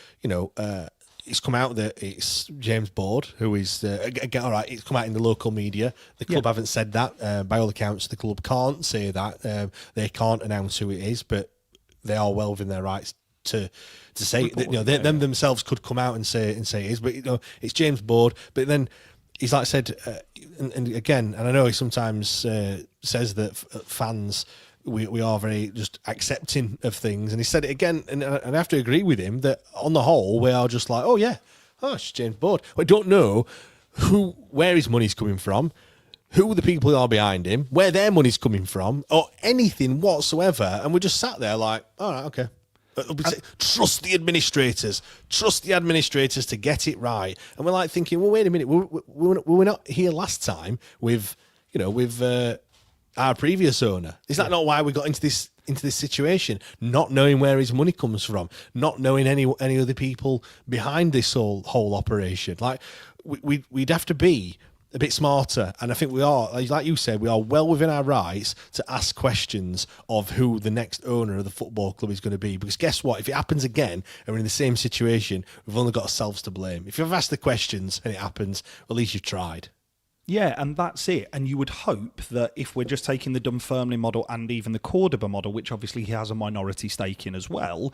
it's come out that it's James Board who is all right. It's come out in the local media. The club haven't said that. By all accounts, the club can't say that. They can't announce who it is, but they are well within their rights to say that, them themselves could come out and say it is, but it's James Board. But then he's like I said, and again, and I know he sometimes says that fans we are very just accepting of things, and he said it again, and I have to agree with him that on the whole we are just like, it's James Board. We don't know where his money's coming from, who the people are behind him, where their money's coming from, or anything whatsoever, and we just sat there like, all right, okay. Trust the administrators. Trust the administrators to get it right. And we're like thinking, well, wait a minute. We were not here last time with our previous owner. Is that not why we got into this situation? Not knowing where his money comes from, not knowing any other people behind this whole operation. Like we'd have to be a bit smarter, and I think we are, like you said, we are well within our rights to ask questions of who the next owner of the football club is going to be. Because guess what? If it happens again and we're in the same situation, we've only got ourselves to blame. If you've asked the questions and it happens, at least you've tried. Yeah, and that's it. And you would hope that if we're just taking the Dunfermline model and even the Cordoba model, which obviously he has a minority stake in as well,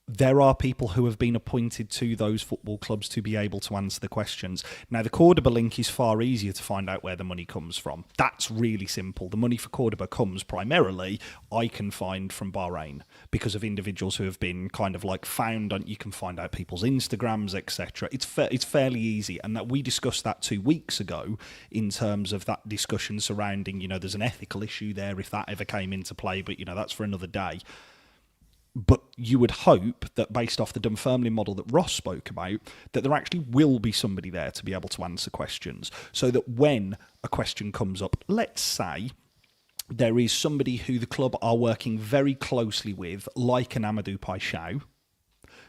there are people who have been appointed to those football clubs to be able to answer the questions. Now, the Cordoba link is far easier to find out where the money comes from. That's really simple. The money for Cordoba comes primarily, I can find, from Bahrain because of individuals who have been kind of like found. You can find out people's Instagrams, etc. It's fairly easy, and that we discussed that 2 weeks ago in terms of that discussion surrounding, there's an ethical issue there if that ever came into play, but that's for another day. But you would hope that based off the Dunfermline model that Ross spoke about, that there actually will be somebody there to be able to answer questions, so that when a question comes up, let's say there is somebody who the club are working very closely with, like an Amadou Paixão,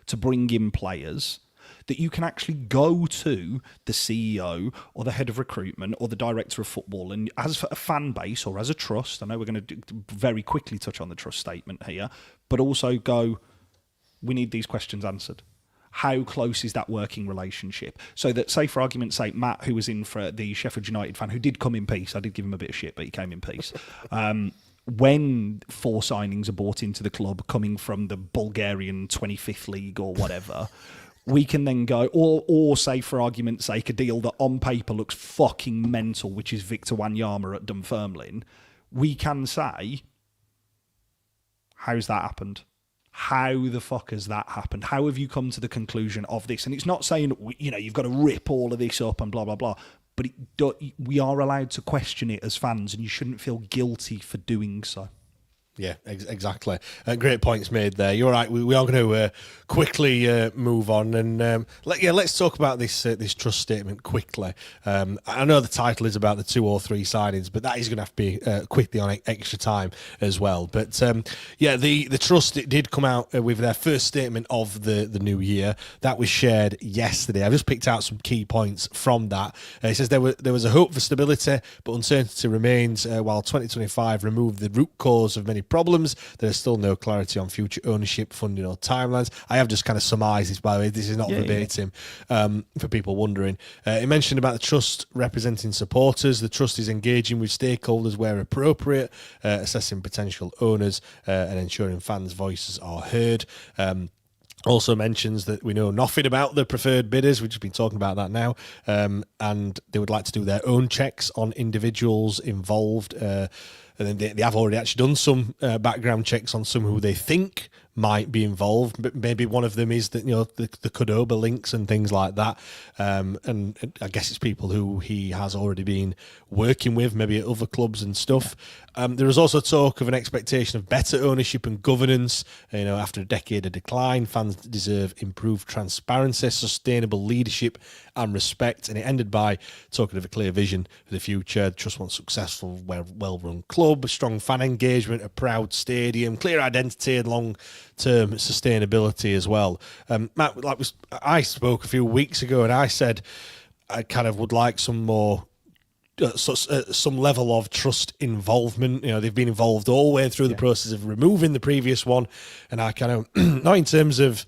to bring in players, that you can actually go to the CEO or the head of recruitment or the director of football, and as a fan base or as a trust, I know we're going to very quickly touch on the trust statement here, but also go, we need these questions answered. How close is that working relationship? So that, say for argument's sake, Matt, who was in for the Sheffield United fan, who did come in peace, I did give him a bit of shit, but he came in peace. When 4 signings are bought into the club coming from the Bulgarian 25th League or whatever, we can then go, or say for argument's sake, a deal that on paper looks fucking mental, which is Victor Wanyama at Dunfermline, we can say, how's that happened? How the fuck has that happened? How have you come to the conclusion of this? And it's not saying, you've got to rip all of this up and blah, blah, blah, but we are allowed to question it as fans, and you shouldn't feel guilty for doing so. Yeah, exactly. Great points made there. You're right. We are going to quickly move on, and let's talk about this trust statement quickly. I know the title is about the 2 or 3 signings, but that is going to have to be quickly on extra time as well. But the trust, it did come out with their first statement of the new year that was shared yesterday. I've just picked out some key points from that. It says there was a hope for stability, but uncertainty remains. While 2025 removed the root cause of many problems, there is still no clarity on future ownership, funding or timelines. I have just kind of surmised this, by the way. This is not verbatim, for people wondering. It mentioned about the trust representing supporters. The trust is engaging with stakeholders where appropriate, assessing potential owners and ensuring fans' voices are heard. Also mentions that we know nothing about the preferred bidders. We've just been talking about that now. And they would like to do their own checks on individuals involved. And then they have already actually done some background checks on some who they think might be involved, but maybe one of them is that the Cordoba links and things like that. And I guess it's people who he has already been working with, maybe at other clubs and stuff. There is also talk of an expectation of better ownership and governance. After a decade of decline, fans deserve improved transparency, sustainable leadership, and respect. And it ended by talking of a clear vision for the future. The trust wants successful, well-run club, a strong fan engagement, a proud stadium, clear identity, and long-term sustainability as well. Matt, I spoke a few weeks ago, and I said I kind of would like some more. Some level of trust involvement. They've been involved all the way through the process of removing the previous one, and I kind of not in terms of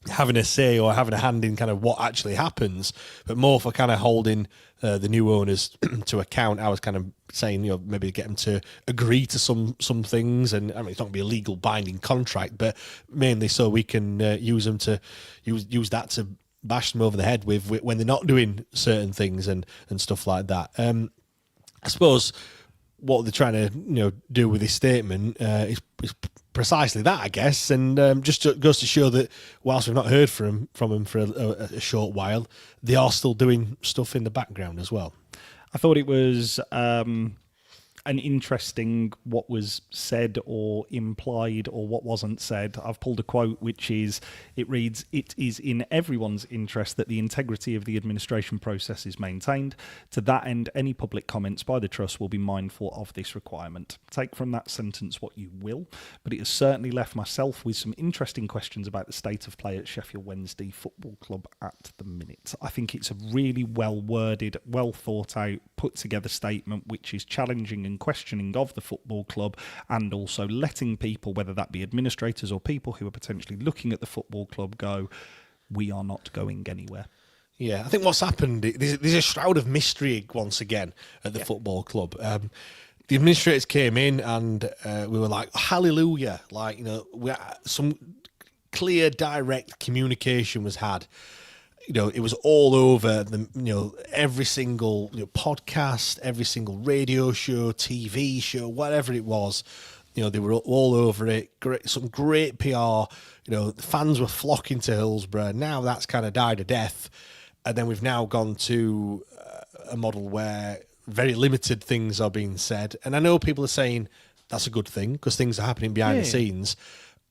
having a say or having a hand in kind of what actually happens, but more for kind of holding the new owners to account. I was kind of saying, maybe get them to agree to some things, and I mean it's not going to be a legal binding contract, but mainly so we can use them to use that to bash them over the head with when they're not doing certain things and stuff like that. I suppose what they're trying to do with this statement is precisely that, I guess, and just goes to show that whilst we've not heard from them for a short while, they are still doing stuff in the background as well. I thought it was an interesting what was said or implied or what wasn't said. I've pulled a quote which it reads, "It is in everyone's interest that the integrity of the administration process is maintained. To that end, any public comments by the Trust will be mindful of this requirement." Take from that sentence what you will, but it has certainly left myself with some interesting questions about the state of play at Sheffield Wednesday Football Club at the minute. I think it's a really well worded, well thought out, put together statement which is challenging and questioning of the football club, and also letting people, whether that be administrators or people who are potentially looking at the football club, go, we are not going anywhere. Yeah, I think what's happened, there's a shroud of mystery once again at the football club. The administrators came in and we were like, hallelujah, like, some clear, direct communication was had. It was all over every single podcast, every single radio show, TV show, whatever it was. They were all over it. Some great PR. The fans were flocking to Hillsborough. Now that's kind of died a death, and then we've now gone to a model where very limited things are being said. And I know people are saying that's a good thing because things are happening behind the scenes.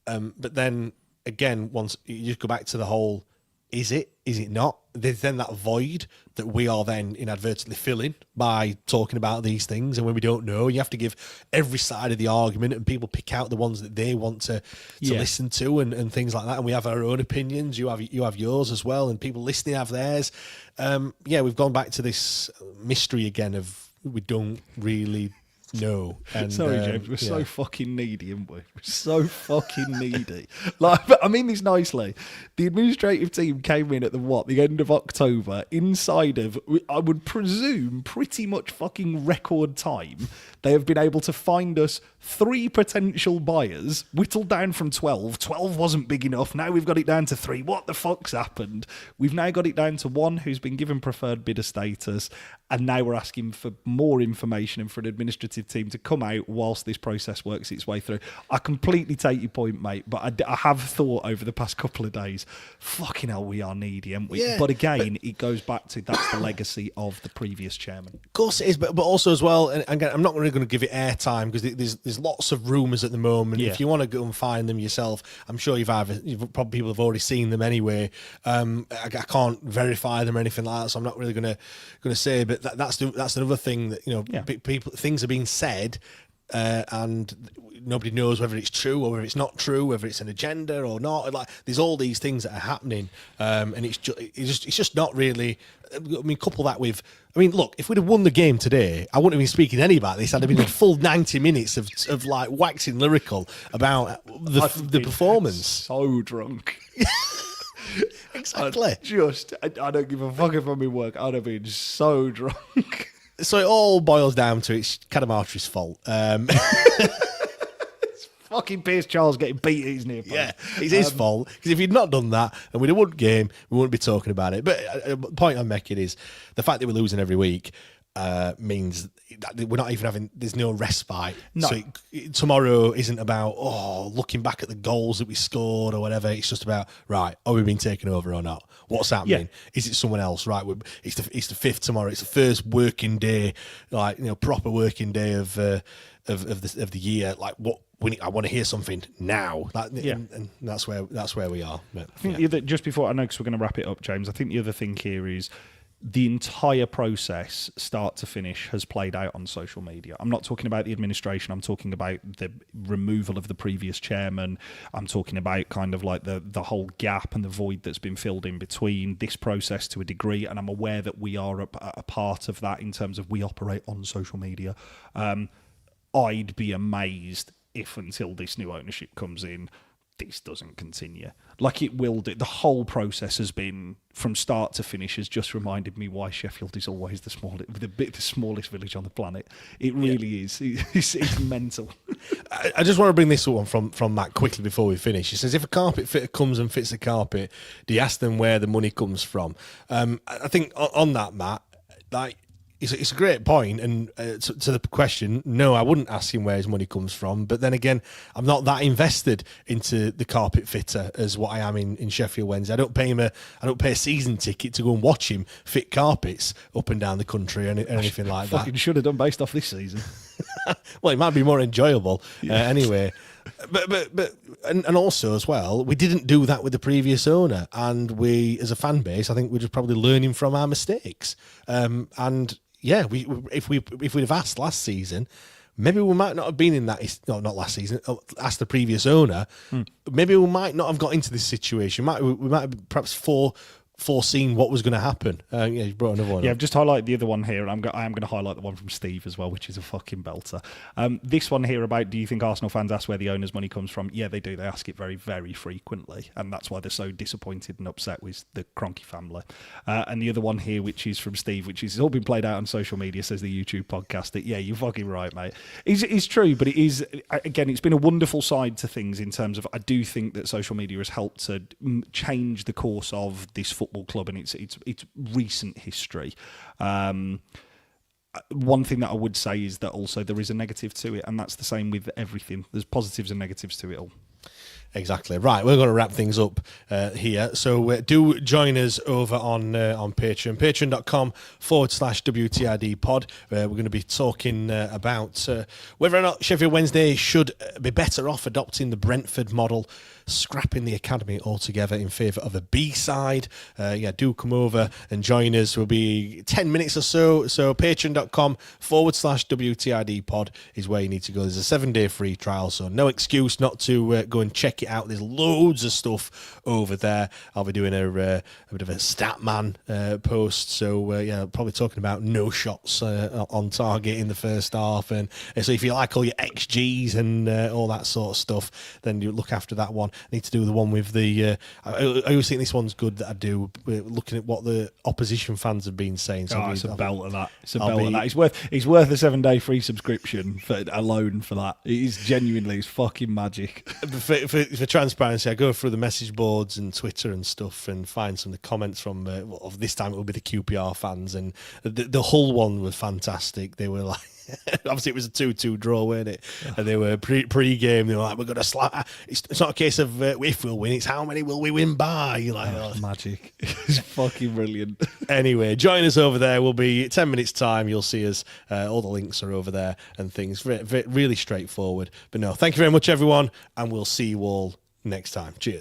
But then again, once you just go back to the whole, is it not? There's then that void that we are then inadvertently filling by talking about these things. And when we don't know, you have to give every side of the argument, and people pick out the ones that they want to listen to and things like that. And we have our own opinions. You have yours as well, and people listening have theirs. We've gone back to this mystery again of we don't really know. And, sorry, James, we're so fucking needy, aren't we? We're so fucking needy. But I mean this nicely. The administrative team came in at the end of October, inside of, I would presume, pretty much fucking record time. They have been able to find us 3 potential buyers, whittled down from 12. 12 wasn't big enough. Now we've got it down to 3. What the fuck's happened? We've now got it down to 1 who's been given preferred bidder status, and now we're asking for more information and for an administrative team to come out whilst this process works its way through. I completely take your point, mate, but I have thought over the past couple of days, fucking hell, we are needy, aren't we? Yeah, but again, it goes back to that's the legacy of the previous chairman. Of course it is, but also as well, and again, I'm not really going to give it airtime because there's lots of rumours at the moment. If you want to go and find them yourself, I'm sure probably people have already seen them anyway. I can't verify them or anything like that, so I'm not really going to say. But that's another thing that people, things are being said, and nobody knows whether it's true or whether it's not true, whether it's an agenda or not. Like, there's all these things that are happening, and it's just not really. I mean, couple that with. I mean, look, if we'd have won the game today, I wouldn't have been speaking to any about this. I'd have been a full 90 minutes of like waxing lyrical about the performance. So drunk. Exactly. I don't give a fuck if I'm in work. I'd have been so drunk. So it all boils down to it's Cadamartri's fault. It's fucking Pierce Charles getting beat at his near post. Yeah, it's his fault. Because if he'd not done that and we'd have won the game, we wouldn't be talking about it. But the point I'm making is the fact that we're losing every week means that we're not even having, there's no respite. No. So tomorrow isn't about, looking back at the goals that we scored or whatever. It's just about, right, are we being taken over or not? What's happening? Yeah. Is it someone else? Right, it's the 5th tomorrow. It's the first working day, proper working day of the year. Like, I want to hear something now. And that's where we are. But, I think just before, I know because we're going to wrap it up, James, I think the other thing here is the entire process, start to finish, has played out on social media. I'm not talking about the administration. I'm talking about the removal of the previous chairman. I'm talking about kind of like the whole gap and the void that's been filled in between this process to a degree. And I'm aware that we are a part of that in terms of we operate on social media. I'd be amazed if until this new ownership comes in, this doesn't continue. Like it will do. The whole process has been, from start to finish, has just reminded me why Sheffield is always the smallest village on the planet. It really is. It's mental. I just want to bring this one from Matt quickly before we finish. He says, if a carpet fitter comes and fits the carpet, do you ask them where the money comes from? I think on that, Matt, like, it's a great point, and to the question, no, I wouldn't ask him where his money comes from. But then again, I'm not that invested into the carpet fitter as what I am in Sheffield Wednesday. I don't pay a season ticket to go and watch him fit carpets up and down the country or anything like that. Fucking should have done based off this season. Well, it might be more enjoyable anyway. But also as well, we didn't do that with the previous owner, and we, as a fan base, I think we're just probably learning from our mistakes. And yeah, if we'd have asked last season, maybe we might not have been in that. No, not last season. Asked the previous owner, maybe we might not have got into this situation. We might have perhaps foreseen what was going to happen. Yeah, you brought another one. Yeah, up. I've just highlighted the other one here, and I am going to highlight the one from Steve as well, which is a fucking belter. This one here about, do you think Arsenal fans ask where the owner's money comes from? Yeah, they do. They ask it very, very frequently, and that's why they're so disappointed and upset with the Kroenke family. And the other one here, which is from Steve, which is all been played out on social media, says the YouTube podcast, that, yeah, you're fucking right, mate. It's true, but it is, again, it's been a wonderful side to things in terms of, I do think that social media has helped to change the course of this football club and its recent history. One thing that I would say is that also there is a negative to it, and that's the same with everything. There's positives and negatives to it all. Exactly. Right, we're going to wrap things up here. So do join us over on Patreon, patreon.com/WTID pod. We're going to be talking about whether or not Sheffield Wednesday should be better off adopting the Brentford model, scrapping the academy altogether in favour of a B-side. Do come over and join us. We'll be 10 minutes or so. So patreon.com/WTID pod is where you need to go. There's a 7-day free trial, so no excuse not to go and check it out. There's loads of stuff over there. I'll be doing a bit of a Statman post. So probably talking about no shots on target in the first half. And so if you like all your XGs and all that sort of stuff, then you look after that one. I need to do the one with the. I always think this one's good that I do. Looking at what the opposition fans have been saying. So it's a belt of that. It's a belt of that. It's worth a 7-day free subscription alone for that. It is genuinely, it's fucking magic. For transparency, I go through the message boards and Twitter and stuff and find some of the comments from. Of this time, it will be the QPR fans, and the Hull one was fantastic. They were like. Obviously, it was a 2-2 draw, weren't it? And they were pre-game. They were like, "We're going to slap." It's not a case of if we'll win; it's how many will we win by. You're like, magic! It's fucking brilliant. Anyway, join us over there. We'll be 10 minutes time. You'll see us. All the links are over there and things. Really straightforward. But no, thank you very much, everyone, and we'll see you all next time. Cheers.